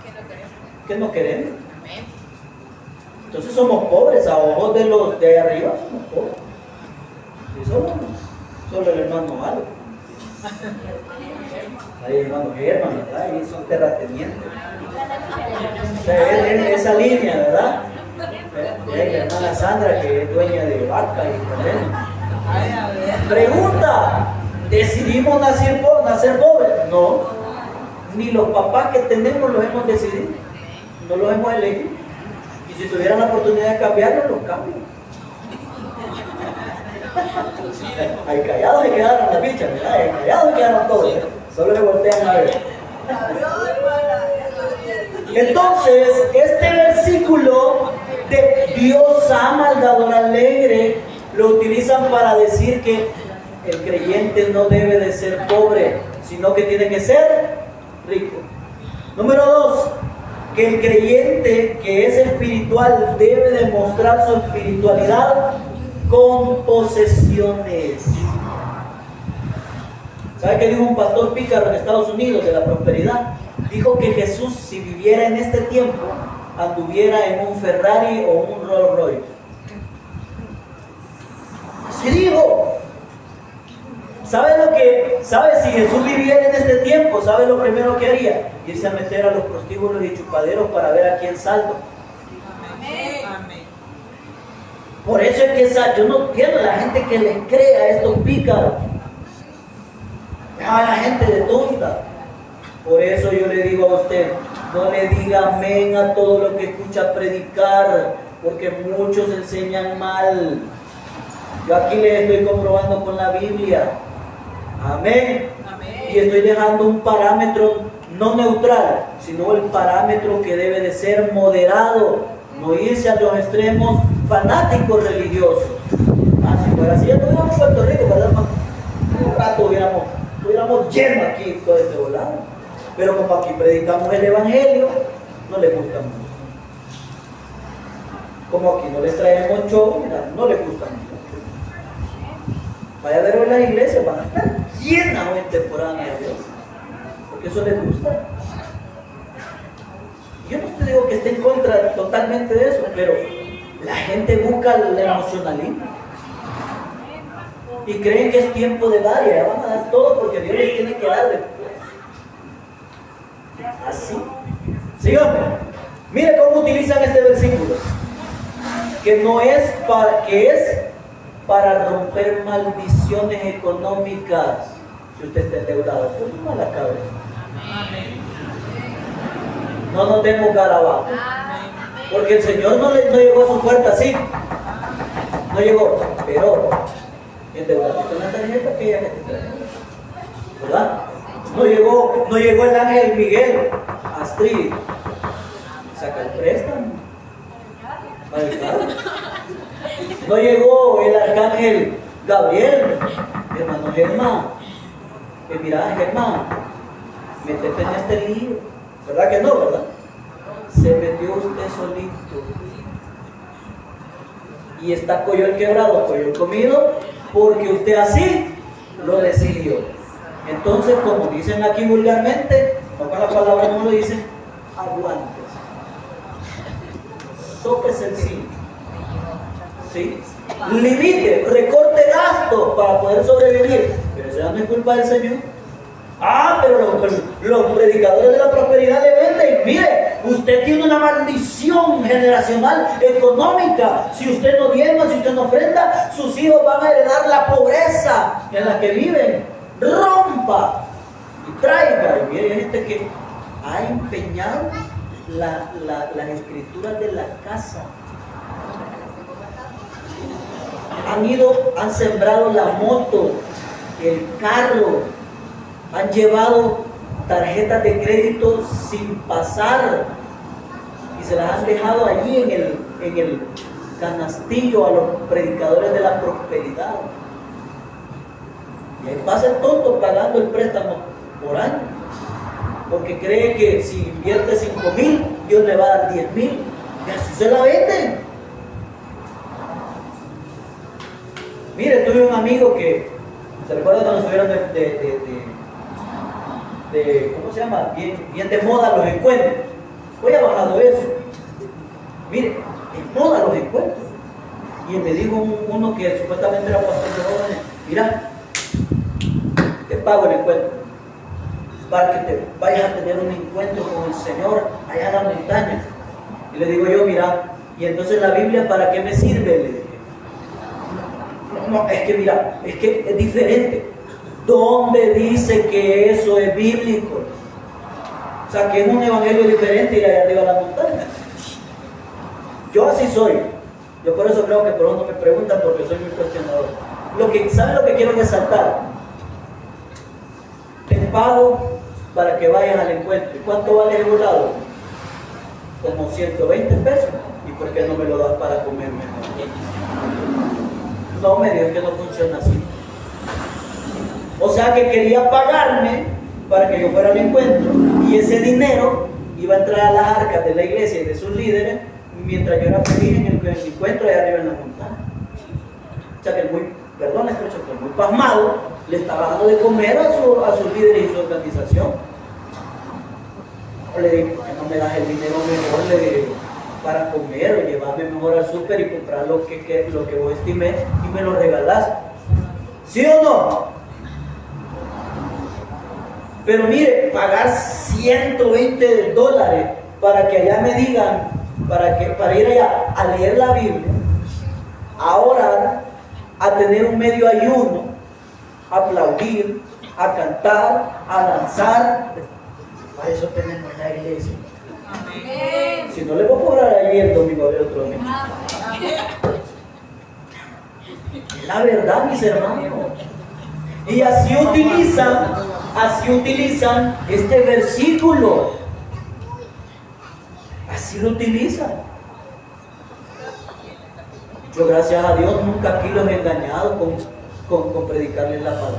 Que no queremos. que no queremos. Amén. Entonces somos pobres, a ojos de los de arriba somos pobres. Y solo el hermano malo. Ahí el hermano Germán, ¿verdad? Ahí son terratenientes. O sea, esa línea, ¿verdad? La hermana Sandra, que es dueña de vaca y terreno. Ay, a ver. Pregunta, ¿decidimos nacer pobres? No, ni los papás que tenemos los hemos decidido, no los hemos elegido. Y si tuvieran la oportunidad de cambiarlos, los cambian. Ahí callados se quedaron las bichas, ¿verdad? Ahí callados se quedaron todos, ¿eh? Solo se voltean a ver. Entonces, este versículo de Dios ama al dador alegre lo utilizan para decir que el creyente no debe de ser pobre, sino que tiene que ser rico. Número 2, que el creyente que es espiritual debe demostrar su espiritualidad con posesiones. ¿Sabe qué dijo un pastor pícaro en Estados Unidos de la prosperidad? Dijo que Jesús, si viviera en este tiempo, anduviera en un Ferrari o un Rolls Royce. Así dijo. ¿Sabe si Jesús viviera en este tiempo? ¿Sabe lo primero que haría? Irse a meter a los prostíbulos y chupaderos para ver a quién salto. Amén. Amén. Por eso es que yo no entiendo a la gente que les cree a estos pícaros. A la gente de tonta. Por eso yo le digo a usted, no le diga amén a todo lo que escucha predicar, porque muchos enseñan mal. Yo aquí le estoy comprobando con la Biblia. Amén. Amén. Y estoy dejando un parámetro no neutral, sino el parámetro que debe de ser moderado, no irse a los extremos fanáticos religiosos. Si fuera así, ya tuviéramos Puerto Rico, ¿verdad, hermano? Un rato tuviéramos lleno aquí todo este volado. Pero como aquí predicamos el evangelio, no les gusta mucho. Como aquí no les traemos show, mira, no les gusta mucho. Vaya a ver hoy las iglesias, van a estar llenas hoy en temporada navideña, porque eso les gusta. Yo no te digo que esté en contra totalmente de eso, pero la gente busca el emocionalismo y creen que es tiempo de dar y ya van a dar todo porque Dios les tiene que dar después. Así. Sigamos. Mire cómo utilizan este versículo, que es para romper maldiciones económicas. Si usted está endeudado, pues no la cabeza. No nos demos garabato, porque el Señor no llegó a su puerta así. No llegó, pero endeudate con la tarjeta que ella te trae, ¿verdad? No llegó el ángel Miguel, Astrid, saca el préstamo para el carro. No llegó el arcángel Gabriel, hermano Germán, que mira, Germán, métete en este lío, ¿verdad que no, verdad? Se metió usted solito y está coyol quebrado, coyol comido, porque usted así lo decidió. Entonces, como dicen aquí vulgarmente, no con la palabra como lo dicen, aguantes. Sóquese el cinto. ¿Sí? Limite, recorte gastos para poder sobrevivir. Pero eso ya no es culpa del Señor. Pero los predicadores de la prosperidad le venden. Mire, usted tiene una maldición generacional económica. Si usted no diezma, si usted no ofrenda, sus hijos van a heredar la pobreza en la que viven. Rompa y traiga. Y mire, hay gente que ha empeñado las escrituras de la casa. Han sembrado la moto, el carro, han llevado tarjetas de crédito sin pasar y se las han dejado allí en el canastillo a los predicadores de la prosperidad. Y ahí pasa el tonto pagando el préstamo por año, porque cree que si invierte 5,000, Dios le va a dar 10,000, y así se la venden. Mire, tuve un amigo que, ¿se recuerda cuando estuvieron ¿cómo se llama? Bien de moda los encuentros. Hoy ha bajado eso. Mire, en moda los encuentros. Y me dijo uno que supuestamente era pastor de jóvenes, mira, te pago el encuentro para que te vayas a tener un encuentro con el Señor allá en la montaña. Y le digo yo, mira, y entonces la Biblia, ¿para qué me sirve? Le dije. No, es que mira, es que es diferente. ¿Dónde dice que eso es bíblico? O sea, que es un evangelio diferente ir allá arriba a la montaña. Yo así soy. Yo por eso creo que por eso no me preguntan, porque soy muy cuestionador. ¿Saben lo que quiero resaltar? Te pago para que vayan al encuentro. ¿Y cuánto vale el volado? Como 120 pesos. ¿Y por qué no me lo das para comer mejor? No, me dijo que no funciona así. O sea que quería pagarme para que yo fuera al encuentro, y ese dinero iba a entrar a las arcas de la iglesia y de sus líderes mientras yo era feliz en el encuentro allá arriba en la montaña. O sea que perdón la expresión, que muy pasmado le estaba dando de comer a sus líderes y su organización. Le dije, ¿por qué no me das el dinero mejor? Le dije, para comer o llevarme mejor al súper y comprar lo que vos estimé y me lo regalás. ¿Sí o no? Pero mire, pagar $120 para que allá me digan, para ir allá a leer la Biblia, a orar, a tener un medio ayuno, a aplaudir, a cantar, a danzar. Para eso tenemos la iglesia. Amén. Si no le voy a cobrar allí el domingo del otro domingo. La verdad, mis hermanos. Y así utilizan este versículo. Así lo utilizan. Yo, gracias a Dios, nunca aquí los he engañado con predicarles la palabra.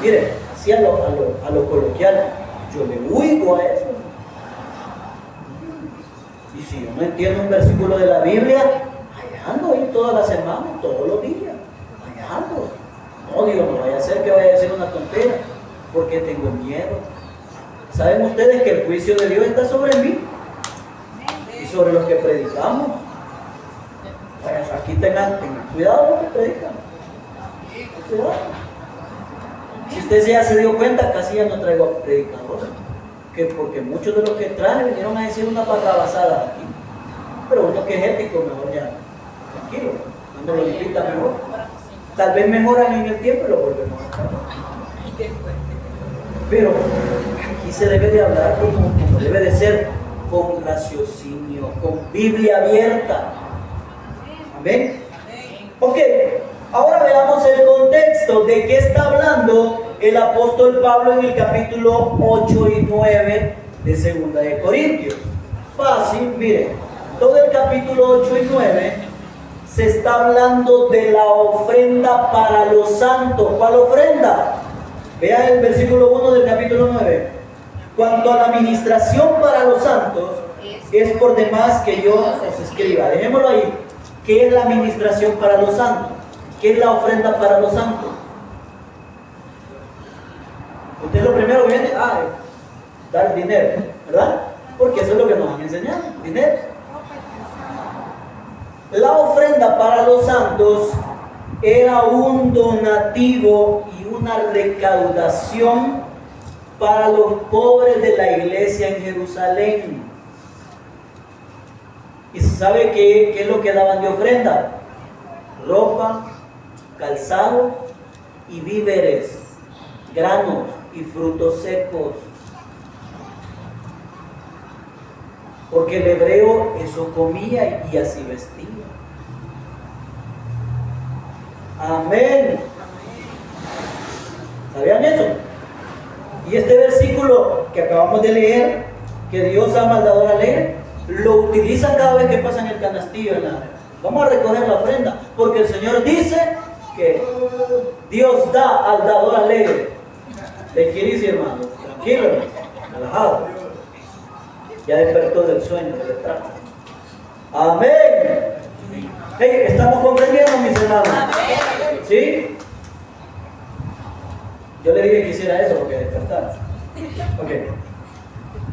Mire, así a lo coloquial, yo le huigo a eso. Y si yo no entiendo un versículo de la Biblia, allá ando ahí todas las semanas, todos los días. Allá ando. No, digo, no vaya a ser que vaya a decir una tontera, porque tengo miedo. ¿Saben ustedes que el juicio de Dios está sobre mí? Y sobre los que predicamos. Bueno, aquí tengan cuidado los que predican. Cuidado. Si usted ya se dio cuenta, casi ya no traigo a predicadores. Porque muchos de los que traje vinieron a decir una barrabasada aquí. Pero uno que es ético, mejor ya. Tranquilo. Cuando lo invita mejor. Tal vez mejoran en el tiempo y lo volvemos a hacer. Pero aquí se debe de hablar como debe de ser, con raciocinio, con Biblia abierta. Amén. Ok, ahora veamos el contexto de qué está hablando el apóstol Pablo en el capítulo 8 y 9 de 2 de Corintios. Fácil, miren, todo el capítulo 8 y 9 se está hablando de la ofrenda para los santos. ¿Cuál ofrenda? Vean el versículo 1 del capítulo 9. Cuanto a la administración para los santos, es por demás que yo os escriba. Dejémoslo ahí. ¿Qué es la administración para los santos? ¿Qué es la ofrenda para los santos? Usted lo primero que viene, dar dinero, ¿verdad? Porque eso es lo que nos han enseñado, dinero. La ofrenda para los santos era un donativo y una recaudación para los pobres de la iglesia en Jerusalén. ¿Y sabe qué es lo que daban de ofrenda? Ropa, calzado y víveres, granos y frutos secos. Porque el hebreo eso comía y así vestía. Amén. ¿Sabían eso? Y este versículo que acabamos de leer, que Dios ama al dador alegre, lo utilizan cada vez que pasan el canastillo vamos a recoger la ofrenda, porque el Señor dice que Dios da al dador alegre. ¿Te quieres, hermano? Tranquilo, relajado. Ya despertó del sueño, del estrago. Amén. Hey, ¿estamos comprendiendo, mis hermanos? ¿Sí? Yo le dije que hiciera eso porque despertara. Ok.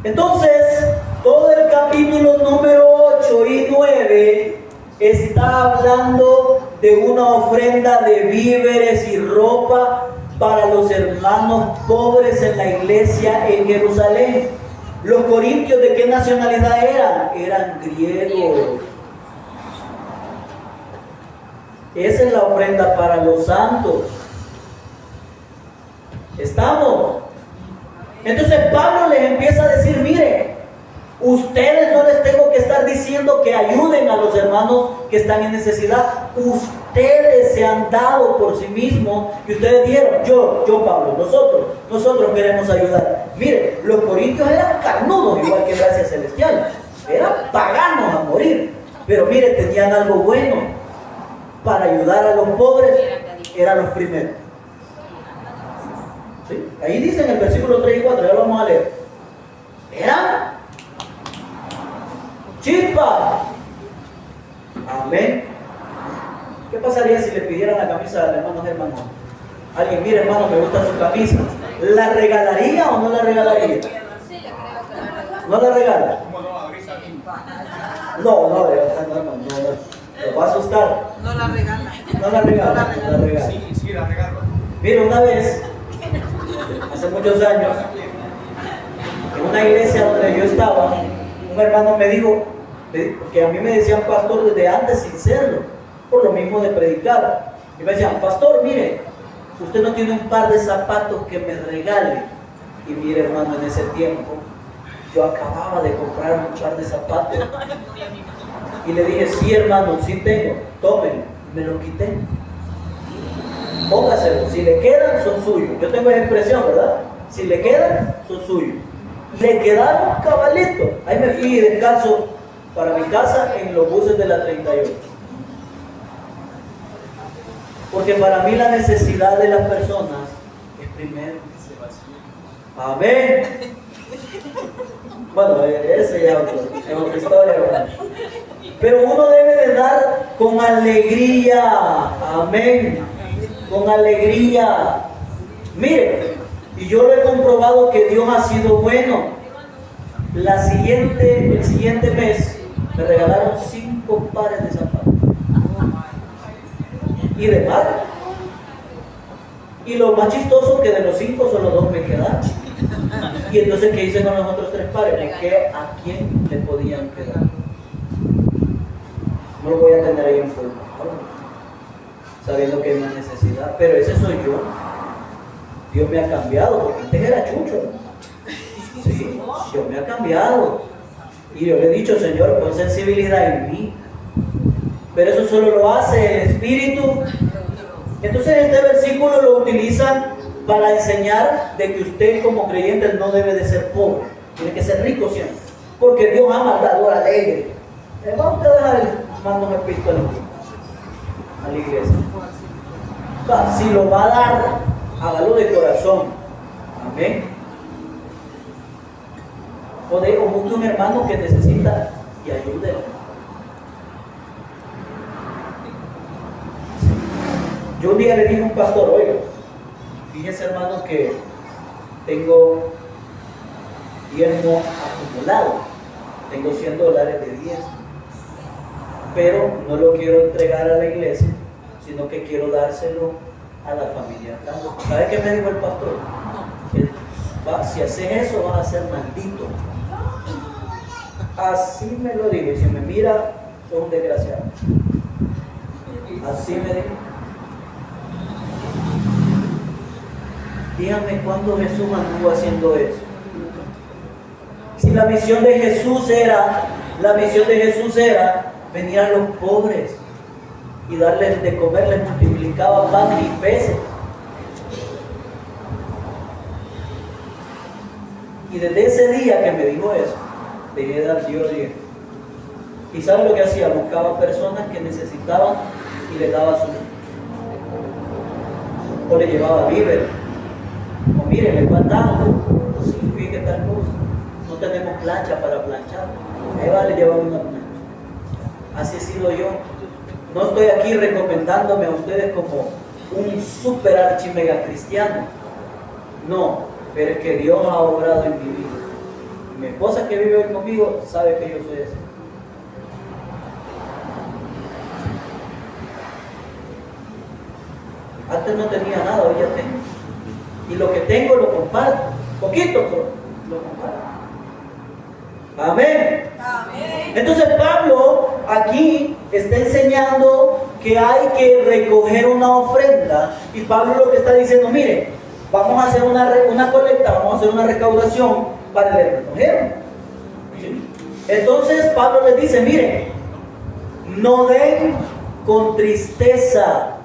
Entonces, todo el capítulo número 8 y 9 está hablando de una ofrenda de víveres y ropa para los hermanos pobres en la iglesia en Jerusalén. Los corintios, ¿de qué nacionalidad eran? Eran griegos. Esa es la ofrenda para los santos. ¿Estamos? Entonces Pablo les empieza a decir, mire, ustedes no les tengo que estar diciendo que ayuden a los hermanos que están en necesidad. Ustedes se han dado por sí mismos y ustedes dijeron, yo Pablo, nosotros queremos ayudar. Mire, los corintios eran carnudos, igual que Gracia Celestial. Eran paganos a morir. Pero mire, tenían algo bueno. Para ayudar a los pobres, eran los primeros. ¿Sí? Ahí dice en el versículo 3 y 4, ya lo vamos a leer. Eran chispas. Amén. ¿Qué pasaría si le pidieran la camisa al hermano Germán? Alguien, mire hermano, me gusta su camisa. ¿La regalaría o no la regalaría? ¿No la regala? No, lo va a asustar. No la regala. No la regala. Sí, la regalo. Mire, una vez, hace muchos años, en una iglesia donde yo estaba, un hermano me dijo, que a mí me decían pastor desde antes sin serlo, por lo mismo de predicar. Y me decían, pastor, mire, usted no tiene un par de zapatos que me regale. Y mire, hermano, en ese tiempo, yo acababa de comprar un par de zapatos. Y le dije, sí hermano, sí tengo, tómenlo. Me lo quité. Póngaselo, si le quedan, son suyos. Yo tengo esa expresión, ¿verdad? Si le quedan, son suyos. Le quedaron cabalitos. Ahí me fui descalzo para mi casa en los buses de la 38. Porque para mí la necesidad de las personas es primero. Amén. Bueno, ese ya es otra historia, ¿verdad? Pero uno debe de dar con alegría. Amén. Con alegría. Mire, y yo lo he comprobado que Dios ha sido bueno. El siguiente mes me regalaron 5 pares de zapatos. Y de marca. Y lo más chistoso que de los 5 solo 2 me quedaron. Y entonces, ¿qué hice con los otros 3 pares? Busqué a quién le podían quedar. No lo voy a tener ahí en forma, sabiendo que hay una necesidad, pero ese soy yo. Dios me ha cambiado, porque antes era chucho. Sí, Dios me ha cambiado. Y yo le he dicho, Señor, pon sensibilidad en mí. Pero eso solo lo hace el Espíritu. Entonces este versículo lo utilizan para enseñar de que usted como creyente no debe de ser pobre, tiene que ser rico siempre, porque Dios ama al dador alegre. Vamos a dejar mándame pistola a la iglesia. Si lo va a dar, hágalo de corazón. Amén. O busque un hermano que necesita y ayúdelo. Yo un día le dije a un pastor, oiga, fíjese hermano que tengo diezmo acumulado, tengo $100 de diezmo, pero no lo quiero entregar a la iglesia, sino que quiero dárselo a la familia. ¿Sabe qué me dijo el pastor? Si haces eso vas a ser maldito. Así me lo digo, y si me mira, soy un desgraciado. Así me dijo. Dígame cuándo Jesús anduvo haciendo eso. Si la misión de Jesús era venir a los pobres y darles de comer, les multiplicaba pan y peces. Y desde ese día que me dijo eso, dejé de dar Dios dinero. ¿Y sabe lo que hacía? Buscaba personas que necesitaban y les daba su dinero. O le llevaba víveres. O mire, le faltamos. Sí, fíjate tal cosa. No tenemos plancha para planchar. Ahí va, le llevaba una plancha. Así he sido yo. No estoy aquí recomendándome a ustedes como un super archi mega cristiano. No, pero es que Dios ha obrado en mi vida. Mi esposa que vive conmigo sabe que yo soy así. Antes no tenía nada, hoy ya tengo. Y lo que tengo lo comparto. Poquito, pero lo comparto. Amén. Amén. Entonces Pablo aquí está enseñando que hay que recoger una ofrenda. Y Pablo lo que está diciendo, mire, vamos a hacer una colecta, vamos a hacer una recaudación para el extranjero. ¿Sí? Entonces Pablo les dice, mire, no den con tristeza,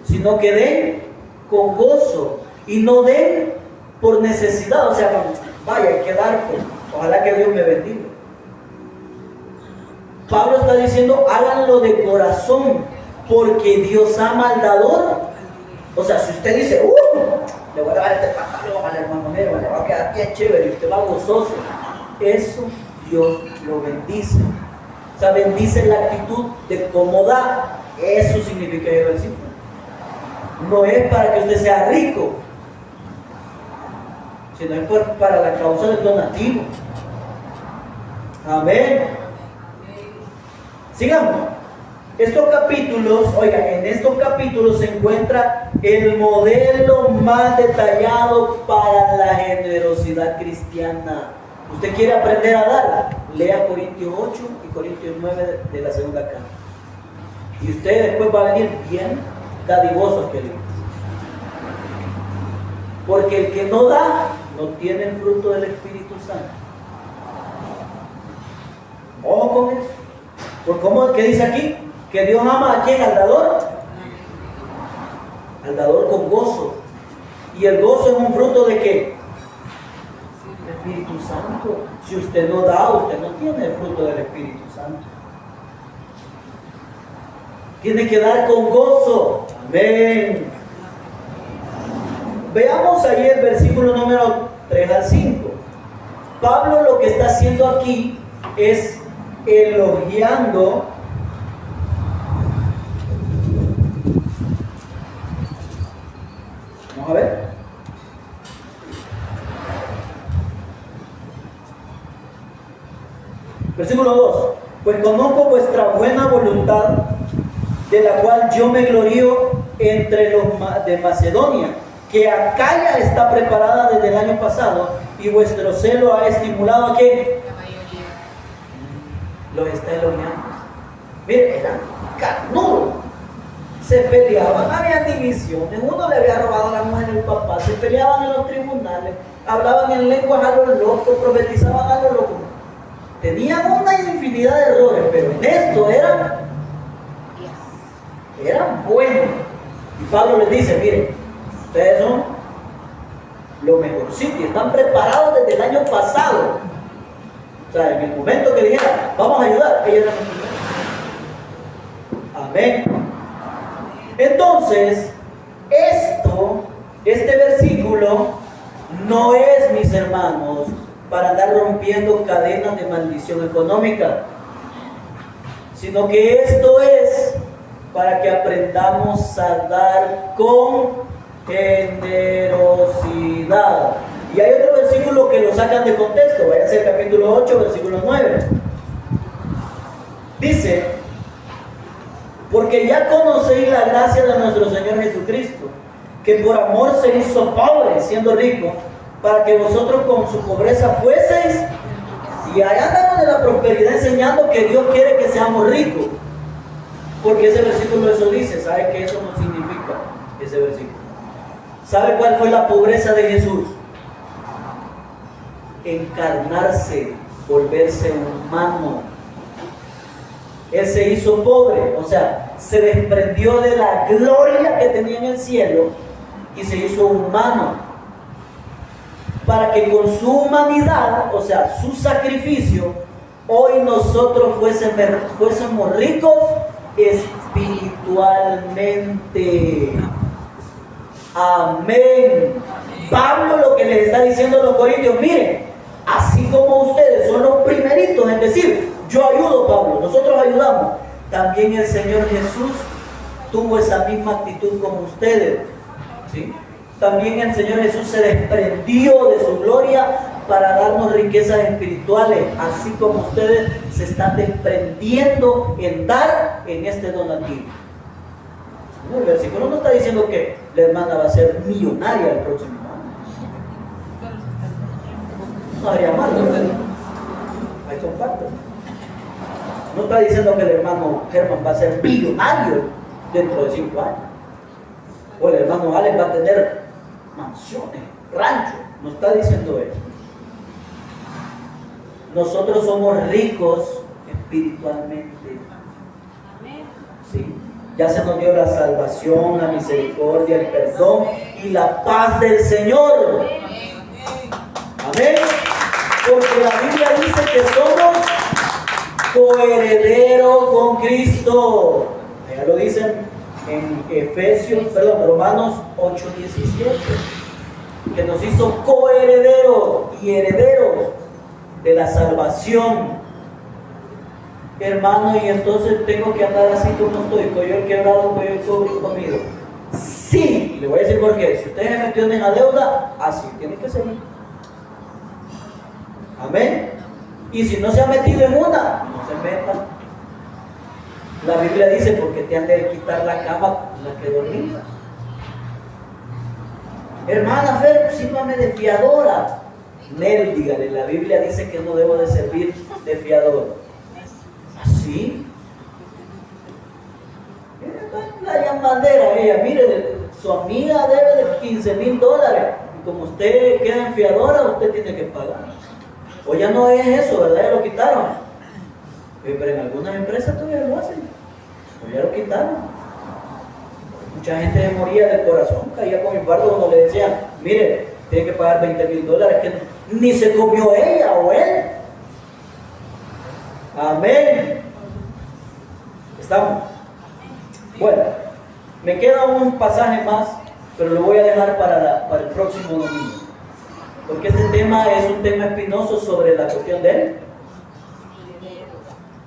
sino que den con gozo. Y no den por necesidad, o sea, vaya, hay que dar, pues, ojalá que Dios me bendiga. Pablo está diciendo, háganlo de corazón, porque Dios ama al dador. O sea, si usted dice, le voy a dar este pantalón al hermano mío, le va a quedar bien chévere y usted va gozoso, eso Dios lo bendice. O sea, bendice la actitud de cómo da. Eso significa el versículo. No es para que usted sea rico, sino es para la causa del donativo. Amén. Sigamos. Estos capítulos, oigan, en estos capítulos se encuentra el modelo más detallado para la generosidad cristiana. ¿Usted quiere aprender a dar? Lea Corintios 8 y Corintios 9 de la segunda carta. Y usted después va a venir bien dadivosos, queridos. Porque el que no da, no tiene el fruto del Espíritu Santo. Ojo con eso. ¿Por cómo que dice aquí? Que Dios ama a quién, al dador. Al dador con gozo. Y el gozo es un fruto de qué? El Espíritu Santo. Si usted no da, usted no tiene el fruto del Espíritu Santo. Tiene que dar con gozo. Amén. Veamos ahí el versículo número 3 al 5. Pablo lo que está haciendo aquí es elogiando vamos a ver. Versículo 2. Pues conozco vuestra buena voluntad, de la cual yo me glorío entre los de Macedonia, que Acaya está preparada desde el año pasado, y vuestro celo ha estimulado a que los está elogiando. Miren, eran carnudos, se peleaban, había divisiones, uno le había robado a la mujer del papá, se peleaban en los tribunales, hablaban en lenguas a los locos, profetizaban a los locos. Tenían una infinidad de errores, pero en esto eran buenos. Y Pablo les dice, miren, ustedes son lo mejorcito y están preparados desde el año pasado. O sea, en el momento que dijeron, vamos a ayudar, ellos eran los primeros. Amén. Entonces, este versículo no es, mis hermanos, para andar rompiendo cadenas de maldición económica, sino que esto es para que aprendamos a dar con generosidad. Y hay otro versículo que lo sacan de contexto, váyanse al capítulo 8, versículo 9. Dice, porque ya conocéis la gracia de nuestro Señor Jesucristo, que por amor se hizo pobre, siendo rico, para que vosotros con su pobreza fueseis. Y allá andamos de la prosperidad enseñando que Dios quiere que seamos ricos. Porque ese versículo eso dice, ¿sabe qué eso no significa? Ese versículo. ¿Sabe cuál fue la pobreza de Jesús? Encarnarse, volverse humano. Él se hizo pobre, o sea, se desprendió de la gloria que tenía en el cielo y se hizo humano. Para que con su humanidad, o sea, su sacrificio, hoy nosotros fuésemos ricos espiritualmente. Amén. Pablo lo que les está diciendo a los corintios, miren, así como ustedes son los primeritos en decir, yo ayudo, Pablo, nosotros ayudamos, también el Señor Jesús tuvo esa misma actitud como ustedes, ¿sí? también el Señor Jesús se desprendió de su gloria para darnos riquezas espirituales, así como ustedes se están desprendiendo en dar en este donativo. El versículo no está diciendo que la hermana va a ser millonaria el próximo año. No habría mal, ¿verdad? Ahí comparto. No está diciendo que el hermano Germán va a ser millonario dentro de 5 años. O el hermano Alex va a tener mansiones, ranchos. No está diciendo eso. Nosotros somos ricos espiritualmente. ¿Sí? Ya se nos dio la salvación, la misericordia, el perdón y la paz del Señor. Amén. Porque la Biblia dice que somos coherederos con Cristo. Ya lo dicen en Romanos 8:17. Que nos hizo coherederos y herederos de la salvación. Hermano, y entonces tengo que andar así como estoy, collo quebrado, collo comido. Sí, le voy a decir por qué. Si usted se metió en la deuda, así tiene que seguir. Amén. Y si no se ha metido en una, no se meta. La Biblia dice, porque te han de quitar la cama en la que dormís. Hermana Fer, sírvame de fiadora. Nel, dígale, la Biblia dice que no debo de servir de fiador. ¿Así? La llamadera ella, mire, su amiga debe de $15,000. Y como usted queda en fiadora, usted tiene que pagar. O ya no es eso, ¿verdad? Ya lo quitaron. Pero en algunas empresas todavía lo hacen. O ya lo quitaron. Mucha gente moría del corazón, caía con infarto cuando le decían, mire, tiene que pagar $20,000, que ni se comió ella o él. Amén. ¿Estamos? Bueno, me queda un pasaje más, pero lo voy a dejar para el próximo domingo. Porque este tema es un tema espinoso sobre la cuestión del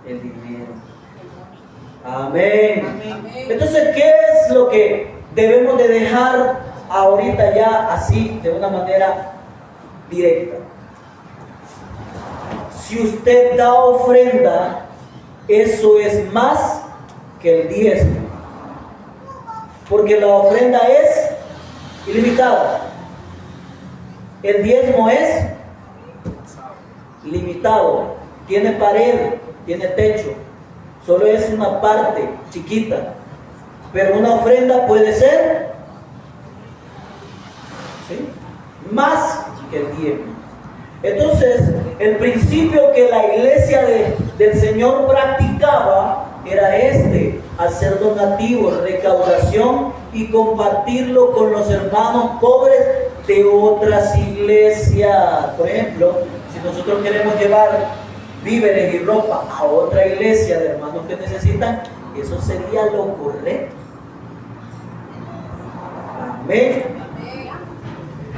dinero. Amén. Entonces, ¿qué es lo que debemos de dejar ahorita ya así, de una manera directa? Si usted da ofrenda, eso es más que el diezmo. Porque la ofrenda es ilimitada. El diezmo es limitado. Tiene pared, tiene techo. Solo es una parte chiquita. Pero una ofrenda puede ser, ¿sí?, más que el diezmo. Entonces, el principio que la iglesia del Señor practicaba era hacer donativos, recaudación y compartirlo con los hermanos pobres de otras iglesias. Por ejemplo, si nosotros queremos llevar víveres y ropa a otra iglesia de hermanos que necesitan, eso sería lo correcto. Amén.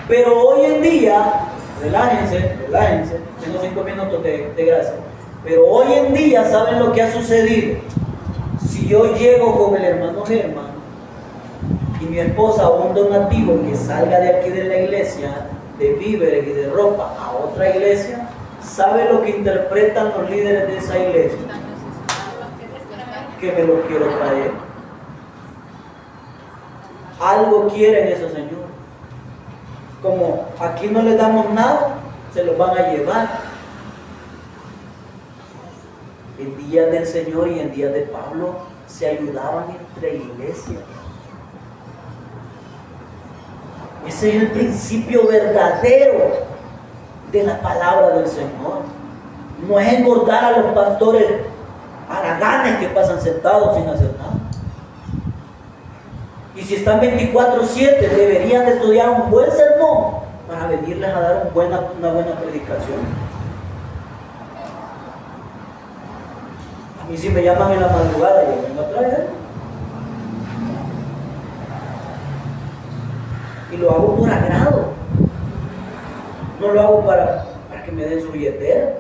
Pero hoy en día, relájense, tengo 5 minutos de gracia. Pero hoy en día, ¿saben lo que ha sucedido? Si yo llego con el hermano Germán y mi esposa a un donativo que salga de aquí de la iglesia, de víveres y de ropa a otra iglesia, ¿sabe lo que interpretan los líderes de esa iglesia? Que me lo quiero traer. Algo quieren esos señores. Como aquí no les damos nada, se los van a llevar. En días del Señor y en días de Pablo se ayudaban entre iglesias. Ese es el principio verdadero de la palabra del Señor. No es engordar a los pastores haraganes que pasan sentados sin hacer nada. Y si están 24/7, deberían de estudiar un buen sermón para venirles a dar una buena predicación. A mí si me llaman en la madrugada, yo vengo a traer. Y lo hago por agrado. No lo hago para que me den su billetera.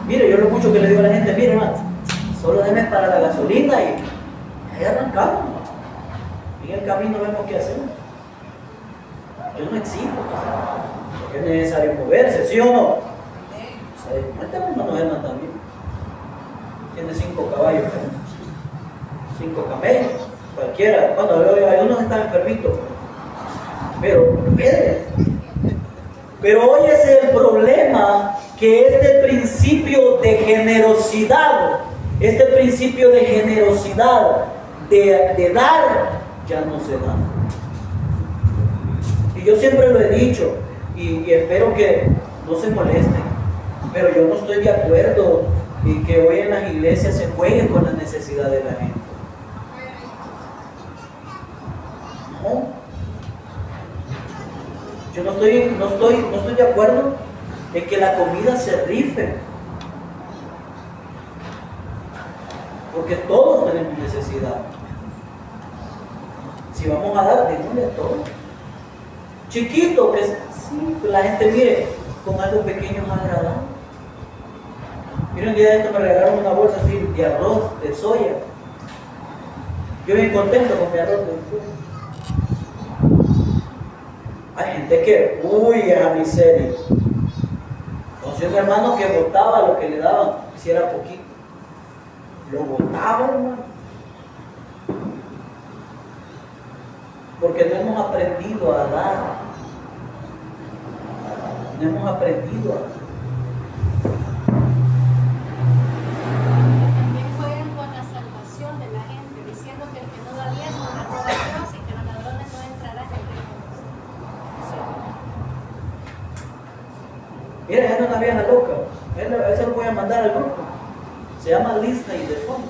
Mire, yo lo escucho que le digo a la gente, mire hermano, solo denme para la gasolina y ahí arrancamos. En el camino vemos qué hacemos. Yo no exijo, porque es necesario moverse, ¿sí o no? Este hermano Germán también. Tiene 5 caballos, 5 camellos, cualquiera. Bueno, algunos están enfermitos, pero hoy es el problema, que este principio de generosidad, de dar, ya no se da. Y yo siempre lo he dicho, y espero que no se molesten, pero yo no estoy de acuerdo en que hoy en las iglesias se juegue con la necesidad de la gente. No. Yo no estoy de acuerdo en que la comida se rife. Porque todos tenemos necesidad. Si vamos a dar, démosle a todos. Chiquito, que sí, la gente mire, con algo pequeño es agradable. Miren, un día de esto me regalaron una bolsa así de arroz, de soya. Yo bien contento con mi arroz de soya. Hay gente que, uy, a miseria. Conocí a un hermano que botaba lo que le daban, si era poquito. Lo botaba, hermano. Porque no hemos aprendido a dar. No hemos aprendido a dar. También juegan con la salvación de la gente, diciendo que el que no da diezmo no roba a Dios y que los ladrones no entrarán en el reino de Dios. Mira, es una vieja loca. Eso lo voy a mandar al grupo. Se llama Disney de fondo.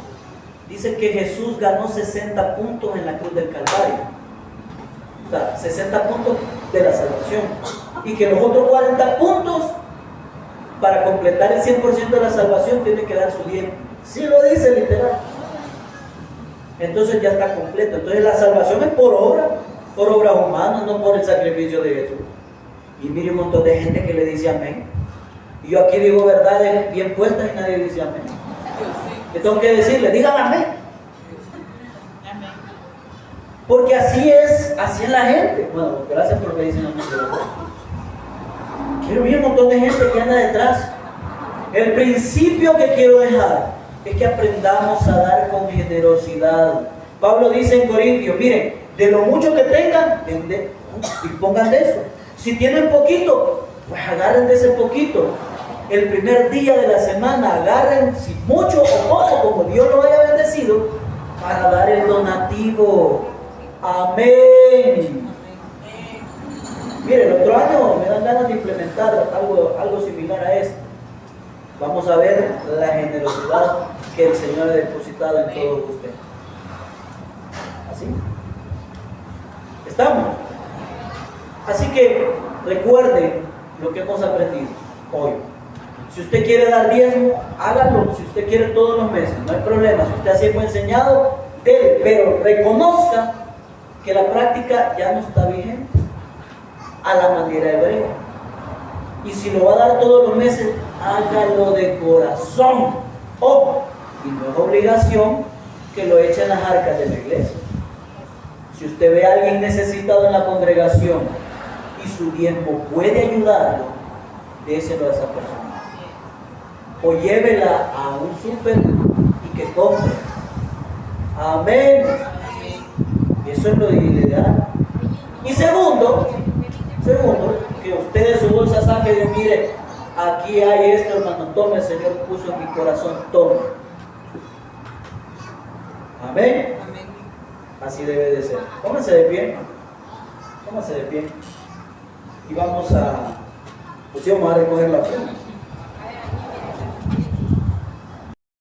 Dice que Jesús ganó 60 puntos en la cruz del Calvario. O sea, 60 puntos de la salvación. Y que los otros 40 puntos, para completar el 100% de la salvación, tiene que dar su diezmo. Sí lo dice literal. Entonces ya está completo. Entonces la salvación es por obras humanas, no por el sacrificio de Jesús. Y mire un montón de gente que le dice amén. Y yo aquí digo verdades bien puestas y nadie dice amén. ¿Qué tengo que decirle? Digan amén. Porque así es la gente. Bueno, gracias por lo que dicen amén. Quiero ver un montón de gente que anda detrás. El principio que quiero dejar es que aprendamos a dar con generosidad. Pablo dice en Corintios, miren, de lo mucho que tengan, y pongan de eso. Si tienen poquito, pues agarren de ese poquito. El primer día de la semana agarren, si mucho o poco, como Dios lo haya bendecido, para dar el donativo. Amén. Mire, el otro año me dan ganas de implementar algo similar a esto. Vamos a ver la generosidad que el Señor ha depositado en todos ustedes. ¿Así? ¿Estamos? Así que recuerden lo que hemos aprendido hoy. Si usted quiere dar diezmo, hágalo. Si usted quiere todos los meses, no hay problema. Si usted así fue enseñado, debe, pero reconozca que la práctica ya no está vigente a la manera hebrea. Y si lo va a dar todos los meses, hágalo de corazón. Ojo, y no es obligación que lo eche en las arcas de la iglesia. Si usted ve a alguien necesitado en la congregación y su diezmo puede ayudarlo, déselo a esa persona. O llévela a un súper y que compre. Amén. Eso es lo ideal. Y segundo, que usted de su bolsa saque y diga, mire, aquí hay esto, hermano, tome, el Señor puso en mi corazón, tome. Amén. Así debe de ser. Pónganse de pie. Pónganse de pie. Y vamos a recoger la ofrenda.